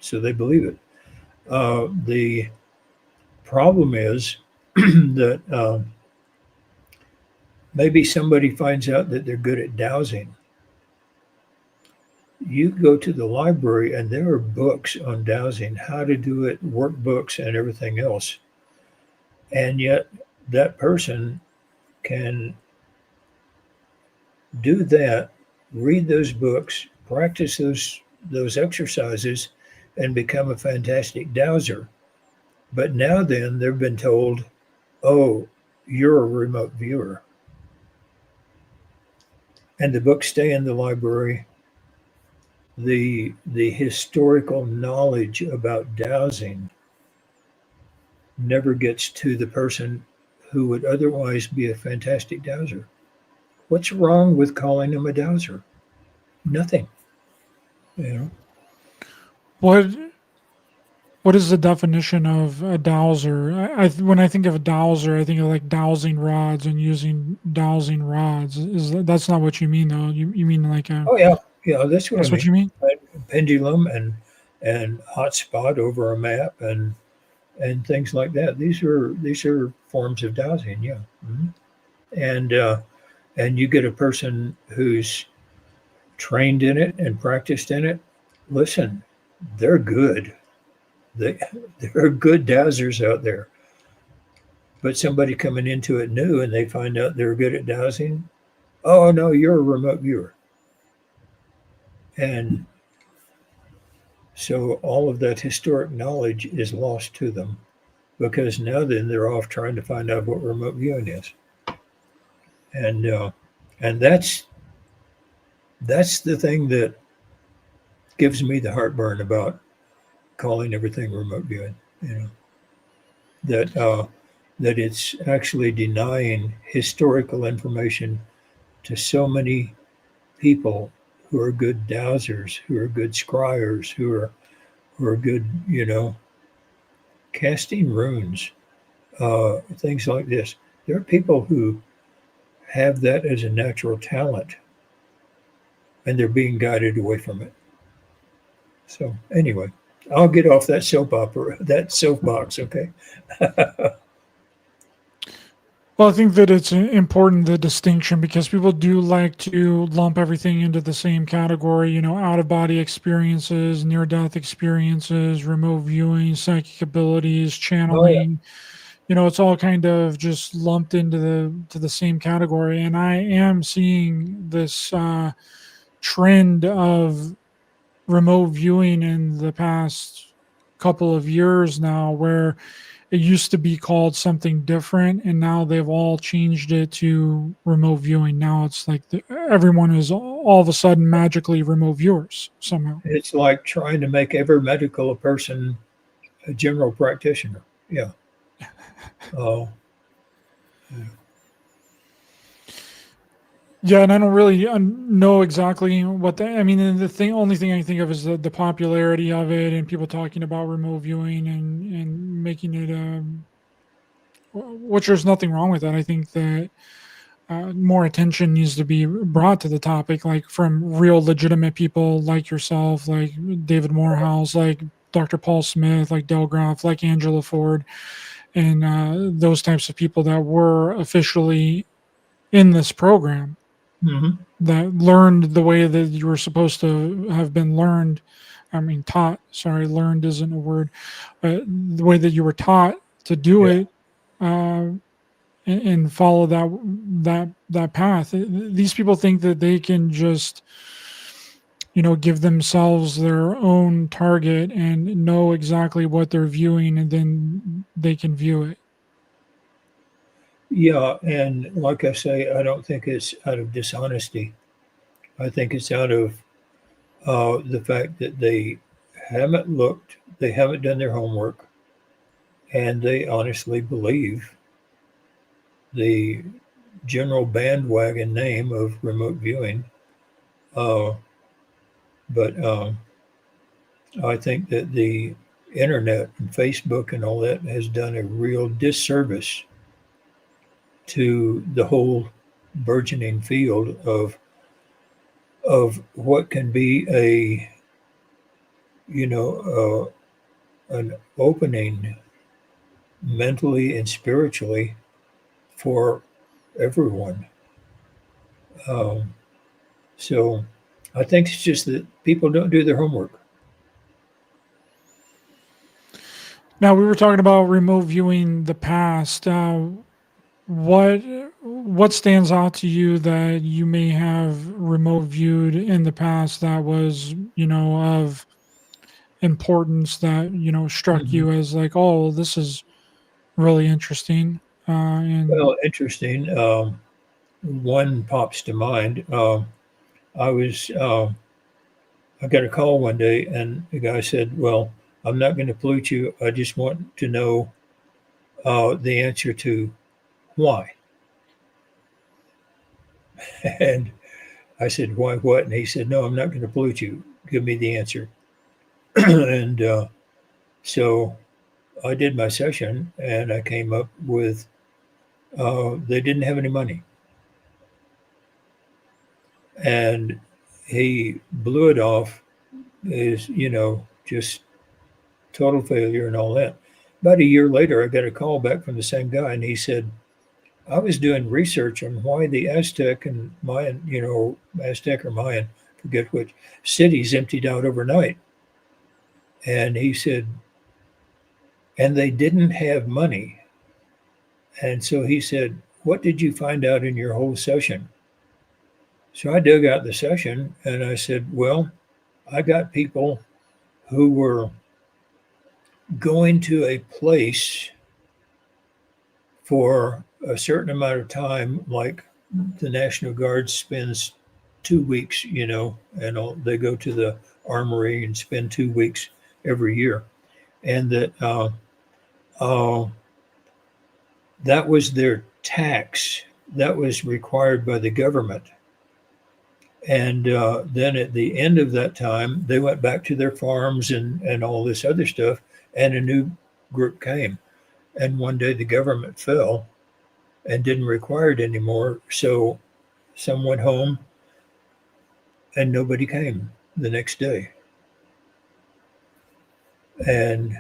so they believe it. The problem is that maybe somebody finds out that they're good at dowsing. You go to the library and there are books on dowsing, how to do it, workbooks, and everything else. And yet, that person can do that, read those books, practice those exercises, and become a fantastic dowser. But now then, they've been told, "Oh, you're a remote viewer," and the books stay in the library. The historical knowledge about dowsing never gets to the person who would otherwise be a fantastic dowser. What's wrong with calling them a dowser? Nothing. You know. What what is the definition of a dowser? When I think of a dowser, I think of like dowsing rods and using dowsing rods. That's not what you mean though? You mean like a Oh yeah, yeah. That's what I that's what mean. you mean? Pendulum and hotspot over a map and things like that. These are forms of dowsing. Yeah. Mhm. And and you get a person who's trained in it and practiced in it. Listen, they're good. They there are good dowsers out there. But somebody coming into it new and they find out they're good at dowsing, oh no, you're a remote viewer. And so all of that historic knowledge is lost to them because now then they're off trying to find out what remote viewing is. And and that's the thing that gives me the heartburn about calling everything remote viewing. You know that that it's actually denying historical information to so many people who are good dowsers, who are good scryers, who are good, casting runes, things like this. There are people who have that as a natural talent, and they're being guided away from it. So anyway, I'll get off that that soapbox. Okay. Well, I think that it's important the distinction because people do like to lump everything into the same category, out of body experiences, near death experiences, remote viewing, psychic abilities, Oh yeah. channeling. It's all kind of just lumped into the same category. And I am seeing this trend of remote viewing in the past couple of years now where it used to be called something different and now they've all changed it to remote viewing. Now it's like everyone is all of a sudden magically remote viewers somehow. It's like trying to make every medical person a general practitioner. Yeah. Oh, Yeah, and I don't really know exactly what I mean. And only thing I can think of is the popularity of it and people talking about remote viewing and making it, which there's nothing wrong with that. I think that more attention needs to be brought to the topic, like from real legitimate people like yourself, like David Morehouse, like Dr. Paul Smith, like Del Groff, like Angela Ford, and those types of people that were officially in this program hmm that learned the way that you were supposed to have been learned. I mean, taught. Sorry, learned isn't a word, but the way that you were taught to do yeah. it. Uh, and follow that path. These people think that they can just give themselves their own target and know exactly what they're viewing, and then they can view it. Yeah, and like I say, I don't think it's out of dishonesty. I think it's out of the fact that they haven't looked, they haven't done their homework, and they honestly believe the general bandwagon name of remote viewing. Uh, but I think that the internet and Facebook and all that has done a real disservice to the whole burgeoning field of what can be a an opening mentally and spiritually for everyone. Um, so I think it's just that people don't do their homework. Now we were talking about remote viewing the past. What what stands out to you that you may have remote viewed in the past that was of importance that struck Mhm. you as like, oh, this is really interesting. And Well, interesting. One pops to mind. I was I got a call one day, and the guy said, "Well, I'm not going to pollute you. I just want to know the answer to why. And I said, why what? And he said, no, I'm not going to pollute you. Give me the answer. And so I did my session, and I came up with they didn't have any money. And he blew it off as, just total failure and all that. About a year later, I got a call back from the same guy, and he said, I was doing research on why the Aztec and Mayan, Aztec or Mayan, forget which, cities emptied out overnight. And he said, and they didn't have money. And so he said, what did you find out in your whole session? So I dug out the session and I said, well, I got people who were going to a place for a certain amount of time, like the National Guard spends 2 weeks, and they go to the armory and spend 2 weeks every year. And that that was their tax that was required by the government. And then at the end of that time, they went back to their farms and all this other stuff, and a new group came. And one day the government fell and didn't require it anymore. So some went home and nobody came the next day. And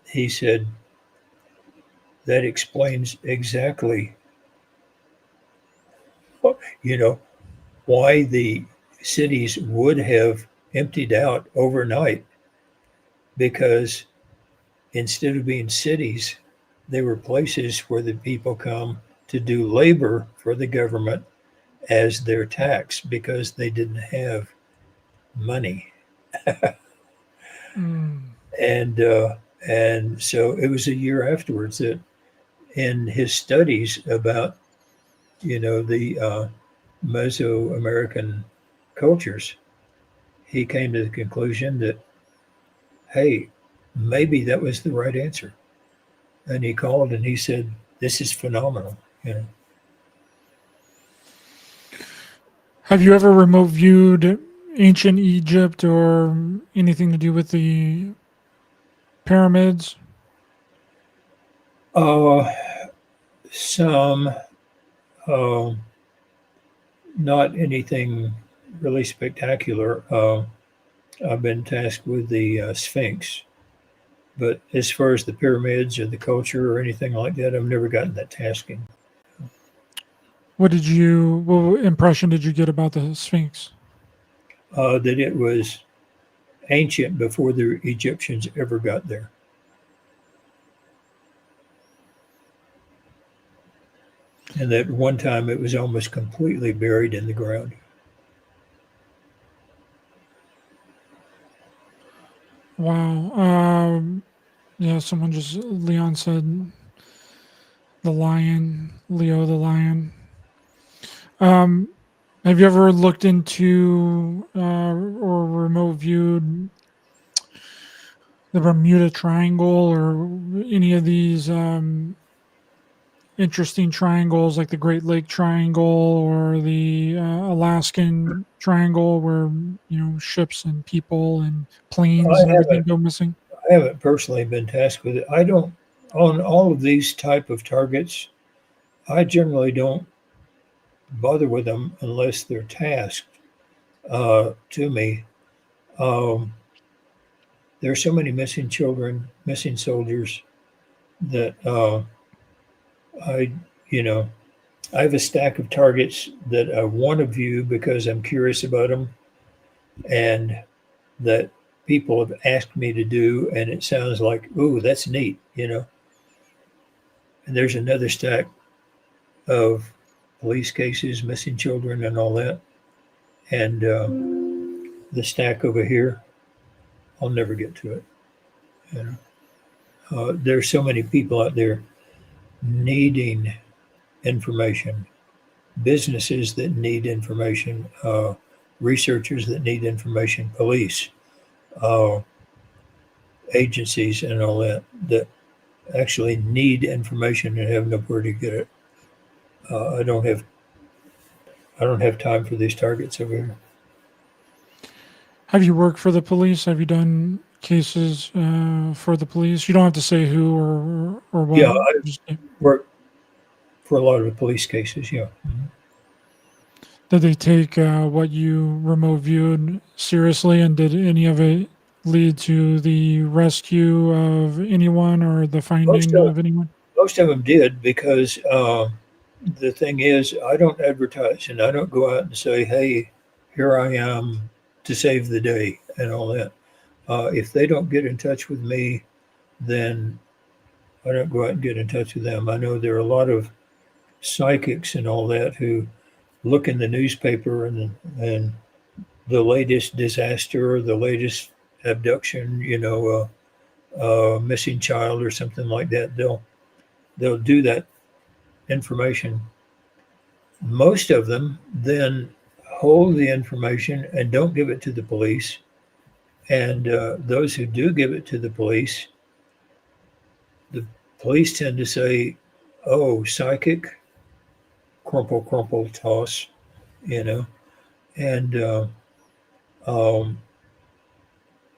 he said, that explains exactly, why the cities would have emptied out overnight, because instead of being cities, they were places where the people come to do labor for the government as their tax because they didn't have money. And so it was a year afterwards that in his studies about, the Mesoamerican cultures, he came to the conclusion that, hey, maybe that was the right answer. And he called and he said, this is phenomenal. Have you ever remote viewed ancient Egypt or anything to do with the pyramids? Some, not anything really spectacular. I've been tasked with the Sphinx, but as far as the pyramids or the culture or anything like that, I've never gotten that tasking. What impression did you get about the Sphinx? That it was ancient before the Egyptians ever got there. And that one time it was almost completely buried in the ground. Wow. Yeah, Leon said the lion, Leo the lion. Have you ever looked into or remote viewed the Bermuda Triangle or any of these interesting triangles like the Great Lake Triangle or the Alaskan Triangle where, ships and people and planes and everything go missing? I haven't personally been tasked with it. I don't, on all of these type of targets, I generally don't bother with them unless they're tasked to me. There are so many missing children, missing soldiers that I have a stack of targets that I want to view because I'm curious about them, and that people have asked me to do, and it sounds like, ooh, that's neat, And there's another stack of police cases, missing children, and all that. And the stack over here, I'll never get to it. There's so many people out there needing information, businesses that need information, researchers that need information, police, agencies, and all that actually need information and have nowhere to get it. I don't have time for these targets over here. Have you worked for the police? Have you done cases for the police? You don't have to say who or Yeah, what. I Just, work for a lot of the police cases. Yeah. did they take what you remote viewed seriously, and did any of it lead to the rescue of anyone or the Most finding of of anyone? most of them did because the thing is, I don't advertise and I don't go out and say, "Hey, here I am to save the day" and all that. If they don't get in touch with me, then I don't go out and get in touch with them. I know there are a lot of psychics and all that who look in the newspaper and the latest disaster, the latest abduction, missing child or something like that. They'll do that information. Most of them then hold the information and don't give it to the police. And those who do give it to the police tend to say, "Oh, psychic, crumple, crumple, toss," you know. And um,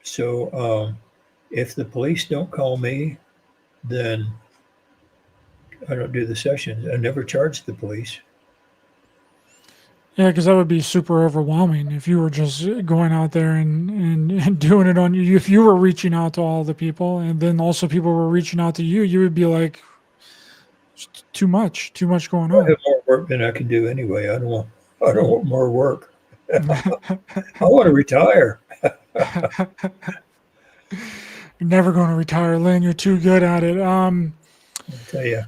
so if the police don't call me, then I don't do the sessions. I never charge the police. Yeah, because that would be super overwhelming if you were just going out there and doing it on you. If you were reaching out to all the people, and then also people were reaching out to you, you would be like, "It's too much going I on." have more work than I can do anyway. I don't want more work. I want to retire. You're never going to retire, Lynn. You're too good at it. I tell you.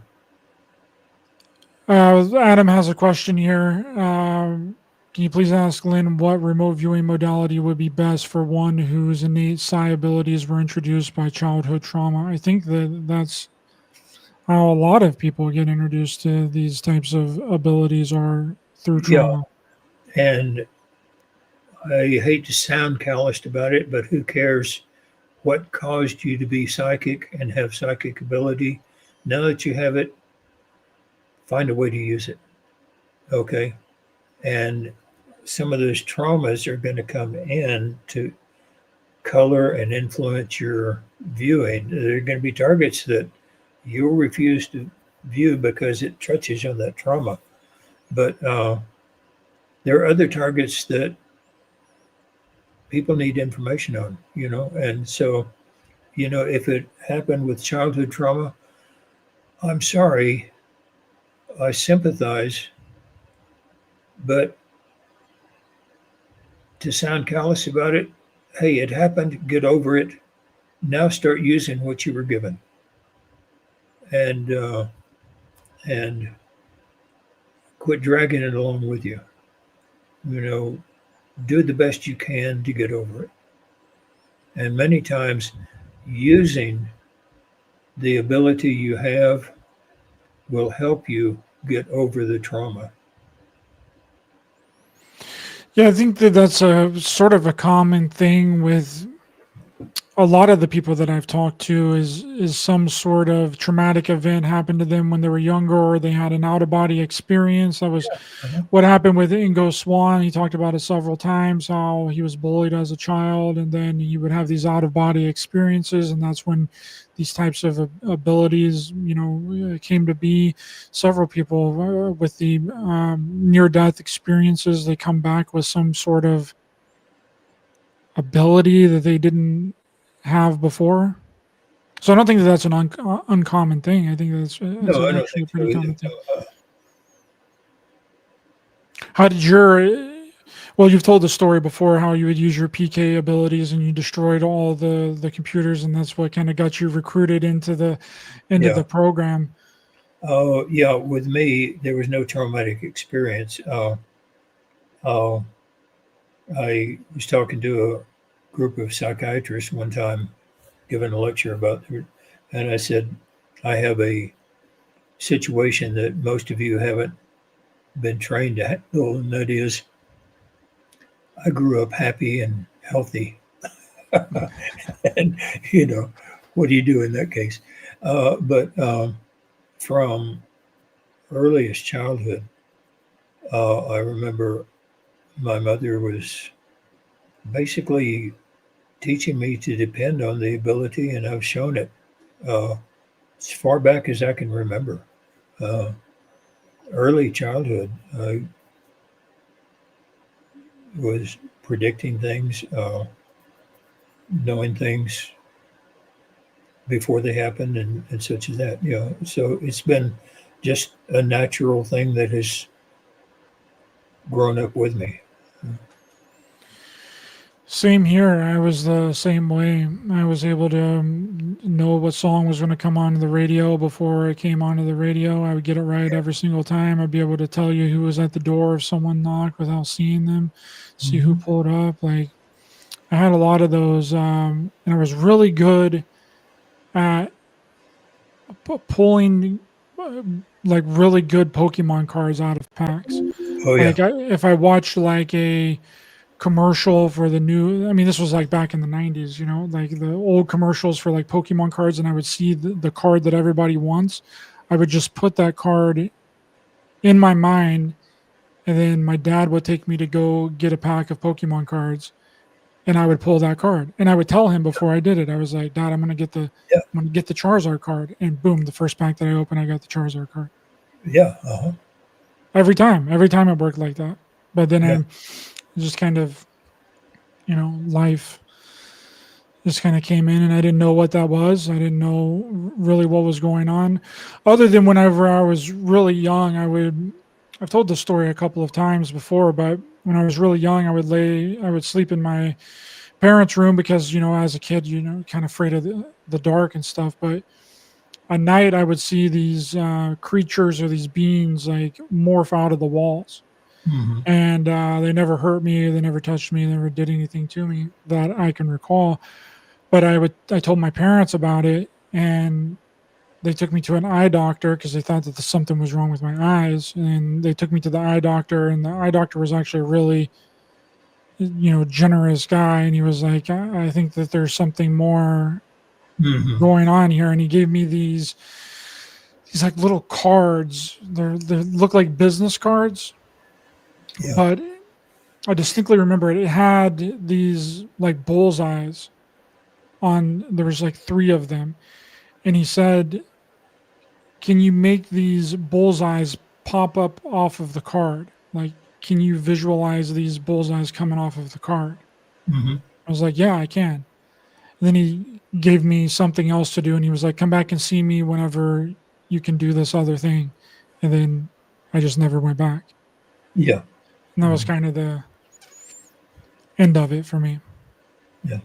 Adam has a question here. Can you please ask Lynn what remote viewing modality would be best for one whose innate psi abilities were introduced by childhood trauma? I think that's how a lot of people get introduced to these types of abilities are through Yeah, trauma. and I hate to sound calloused about it, but who cares what caused you to be psychic and have psychic ability? Now that you have it, find a way to use it. Okay. And some of those traumas are going to come in to color and influence your viewing. There are going to be targets that you'll refuse to view because it touches on that trauma. But there are other targets that people need information on, and so, if it happened with childhood trauma, I'm sorry, I sympathize, but to sound callous about it, hey, it happened, get over it. Now start using what you were given, and and quit dragging it along with you. You know, do the best you can to get over it. And many times, using the ability you have will help you get over the trauma. Yeah, I think that's a sort of a common thing with a lot of the people that I've talked to is some sort of traumatic event happened to them when they were younger, or they had an out of body experience. That was Uh-huh. what happened with Ingo Swann. He talked about it several times, how he was bullied as a child, and then he would have these out of body experiences, and that's when these types of abilities, came to be. Several people with the near death experiences, they come back with some sort of ability that they didn't have before. So I don't think that that's an uncommon thing. I think that's No, I don't actually think a so pretty either. common thing. How did well, you've told the story before how you would use your PK abilities and you destroyed all the computers, and that's what kind of got you recruited into Yeah. the program. Oh, yeah. With me, there was no traumatic experience. Uh, I was talking to a group of psychiatrists one time, giving a lecture about it, and I said, I have a situation that most of you haven't been trained to handle, and that is, I grew up happy and healthy. And, what do you do in that case? But from earliest childhood, I remember my mother was basically teaching me to depend on the ability, and I've shown it as far back as I can remember. Uh, Early childhood, I was predicting things, knowing things before they happened, and such as that. So it's been just a natural thing that has grown up with me. Same here. I was the same way. I was able to know what song was going to come onto the radio before it came onto the radio. I would get it right every single time. I'd be able to tell you who was at the door if someone knocked without seeing them, see who Hmm. pulled up. Like I had a lot of those, and I was really good at pulling like really good Pokemon cards out of packs. Oh yeah. If I watched like a commercial for the new, I mean, this was like back in the 90s, like the old commercials for like Pokemon cards, and I would see the card that everybody wants. I would just put that card in my mind, and then my dad would take me to go get a pack of Pokemon cards, and I would pull that card. And I would tell him before I did it, I was like, Dad, Yeah. I'm gonna get the Charizard card. And boom, the first pack that I opened, I got the Charizard card. Yeah. Uh-huh. Every time it worked like that. But then Yeah. I'm just kind of, life just kind of came in, and I didn't know what that was. I didn't know really what was going on, other than whenever I was really young. I've told this story a couple of times before, but when I was really young, I would sleep in my parents' room because, as a kid, kind of afraid of the dark and stuff. But at night, I would see these creatures or these beings like morph out of the walls. Hmm. And they never hurt me. They never touched me. They never did anything to me that I can recall. But I told my parents about it, and they took me to an eye doctor because they thought that something was wrong with my eyes. And they took me to the eye doctor, and the eye doctor was actually a really, generous guy. And he was like, I think that there's something more Hmm. going on here. And he gave me these like little cards. They look like business cards, Yeah. but I distinctly remember it. It had these like bullseyes on. There was like three of them, and he said, "Can you make these bullseyes pop up off of the card? Like, can you visualize these bullseyes coming off of the card?" Hmm. I was like, "Yeah, I can." And then he gave me something else to do, and he was like, "Come back and see me whenever you can do this other thing." And then I just never went back, Yeah. and that was Mhm. kind of the end of it for me. Yeah.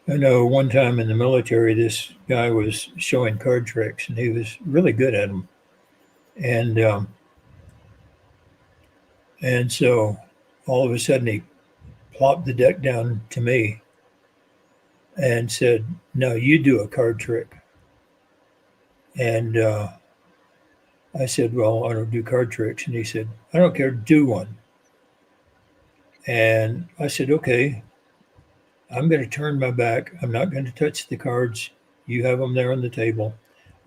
I know one time in the military, this guy was showing card tricks, and he was really good at them. And so all of a sudden he plopped the deck down to me and said, "Now you do a card trick." And I said, "Well, I don't do card tricks." And he said, "I don't care, do one." And I said, "Okay, I'm going to turn my back. I'm not going to touch the cards. You have them there on the table.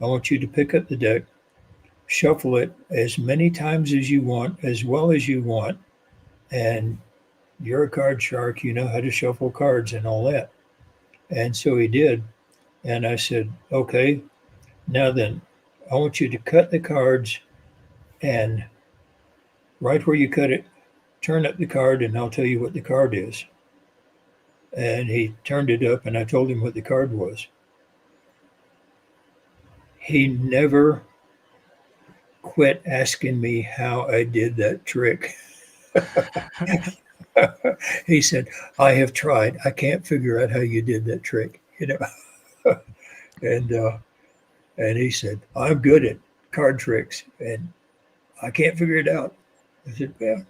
I want you to pick up the deck, shuffle it as many times as you want, as well as you want. And you're a card shark. You know how to shuffle cards and all that." And so he did. And I said, "Okay, now then, I want you to cut the cards, and right where you cut it, turn up the card, and I'll tell you what the card is." And he turned it up, and I told him what the card was. He never quit asking me how I did that trick. He said, "I have tried. I can't figure out how you did that trick." And and he said, "I'm good at card tricks, and I can't figure it out." I said, "Well,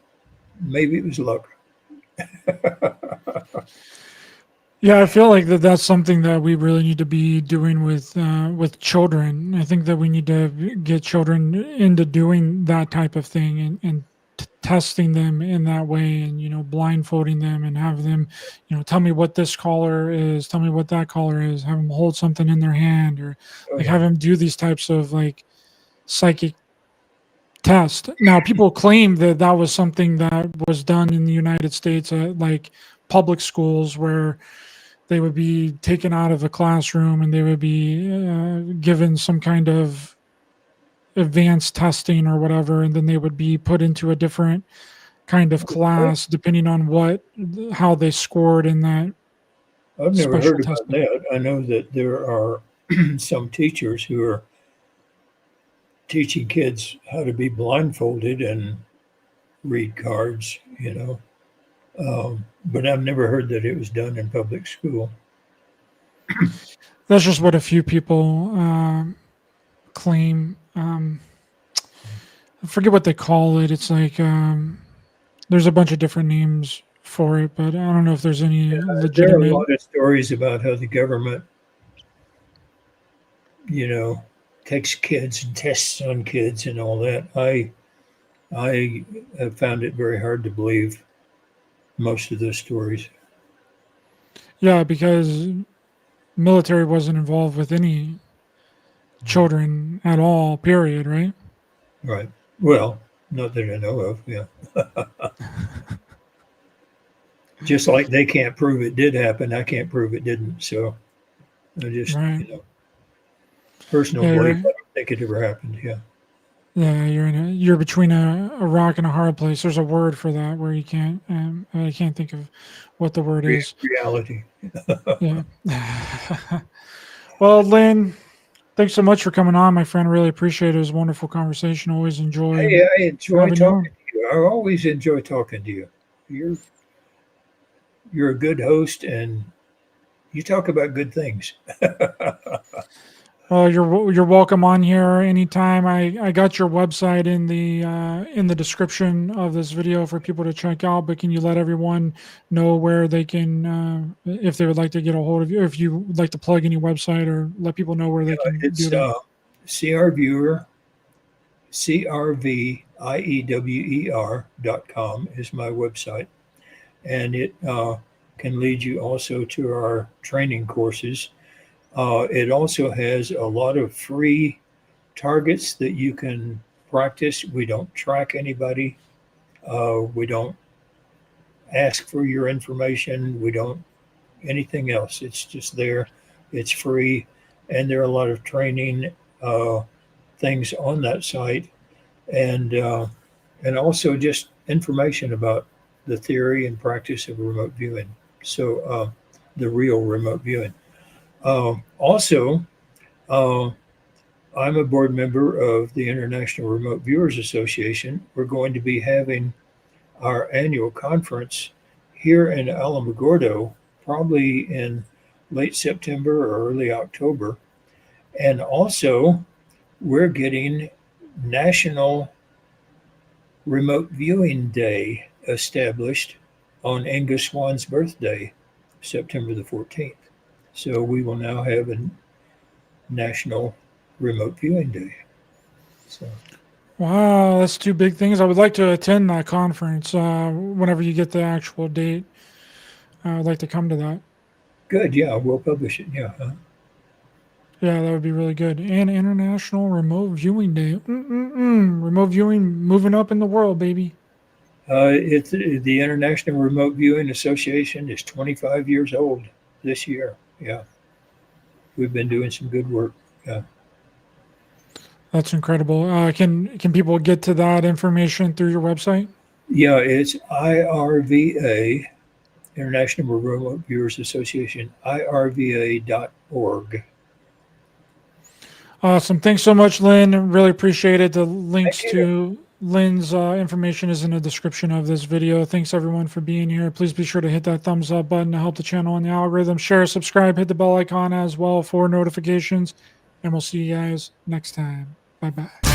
maybe it was luck." Yeah, I feel like that's something that we really need to be doing with children. I think that we need to get children into doing that type of thing, and testing them in that way, and blindfolding them and have them tell me what this color is, tell me what that color is, have them hold something in their hand, or like have them do these types of like psychic test. Now people claim that that was something that was done in the United States at like public schools, where they would be taken out of a classroom and they would be given some kind of advanced testing or whatever, and then they would be put into a different kind of class depending on how they scored in that. I've never special heard about testing. that. I know that there are some teachers who are teaching kids how to be blindfolded and read cards, but I've never heard that it was done in public school. That's just what a few people claim. I forget what they call it. It's like there's a bunch of different names for it, but I don't know if there's any There are a legitimate. lot of stories about how the government, takes kids and tests on kids and all that. I have found it very hard to believe most of those stories. Yeah, because military wasn't involved with any children at all, period, right? Right. Well, not that I know of. Yeah. Just like they can't prove it did happen, I can't prove it didn't. So I just, Right. personal Yeah, belief, right. I don't think it ever happened. Yeah. Yeah, you're between a rock and a hard place. There's a word for that where you can't. I can't think of what the word is. Reality. Yeah. Well, Lynn, thanks so much for coming on, my friend. Really appreciate it. It was a wonderful conversation. Always enjoy Hey, I enjoy having you talking on. to you. I always enjoy talking to you. You're a good host, and you talk about good things. Well, you're welcome on here anytime. I got your website in the description of this video for people to check out. But can you let everyone know where they can, if they would like to get a hold of you, if you would like to plug any website, or let people know where they can do It's that? CR Viewer, CRVIEWER.com is my website. And it can lead you also to our training courses. It also has a lot of free targets that you can practice. We don't track anybody. We don't ask for your information. We don't anything else. It's just there. It's free. And there are a lot of training things on that site. And also just information about the theory and practice of remote viewing. So the real remote viewing. Also, I'm a board member of the International Remote Viewers Association. We're going to be having our annual conference here in Alamogordo, probably in late September or early October. And also, we're getting National Remote Viewing Day established on Angus Swan's birthday, September the 14th. So we will now have a National Remote Viewing Day. So Wow, that's two big things. I would like to attend that conference whenever you get the actual date. I'd like to come to that. good, yeah, we'll publish it. Yeah, Yeah, that would be really good. And International Remote Viewing Day. Remote viewing moving up in the world, baby. it's the International Remote Viewing Association is 25 years old this year. Yeah, we've been doing some good work. Yeah. That's incredible. Can people get to that information through your website? Yeah, it's IRVA, International Remote Viewers Association, IRVA.org. Awesome. Thanks so much, Lynn. Really appreciate it. The links Thank you. to Lynn's information is in the description of this video. Thanks everyone for being here. Please be sure to hit that thumbs up button to help the channel and the algorithm. Share, subscribe, hit the bell icon as well for notifications. And we'll see you guys next time. Bye-bye.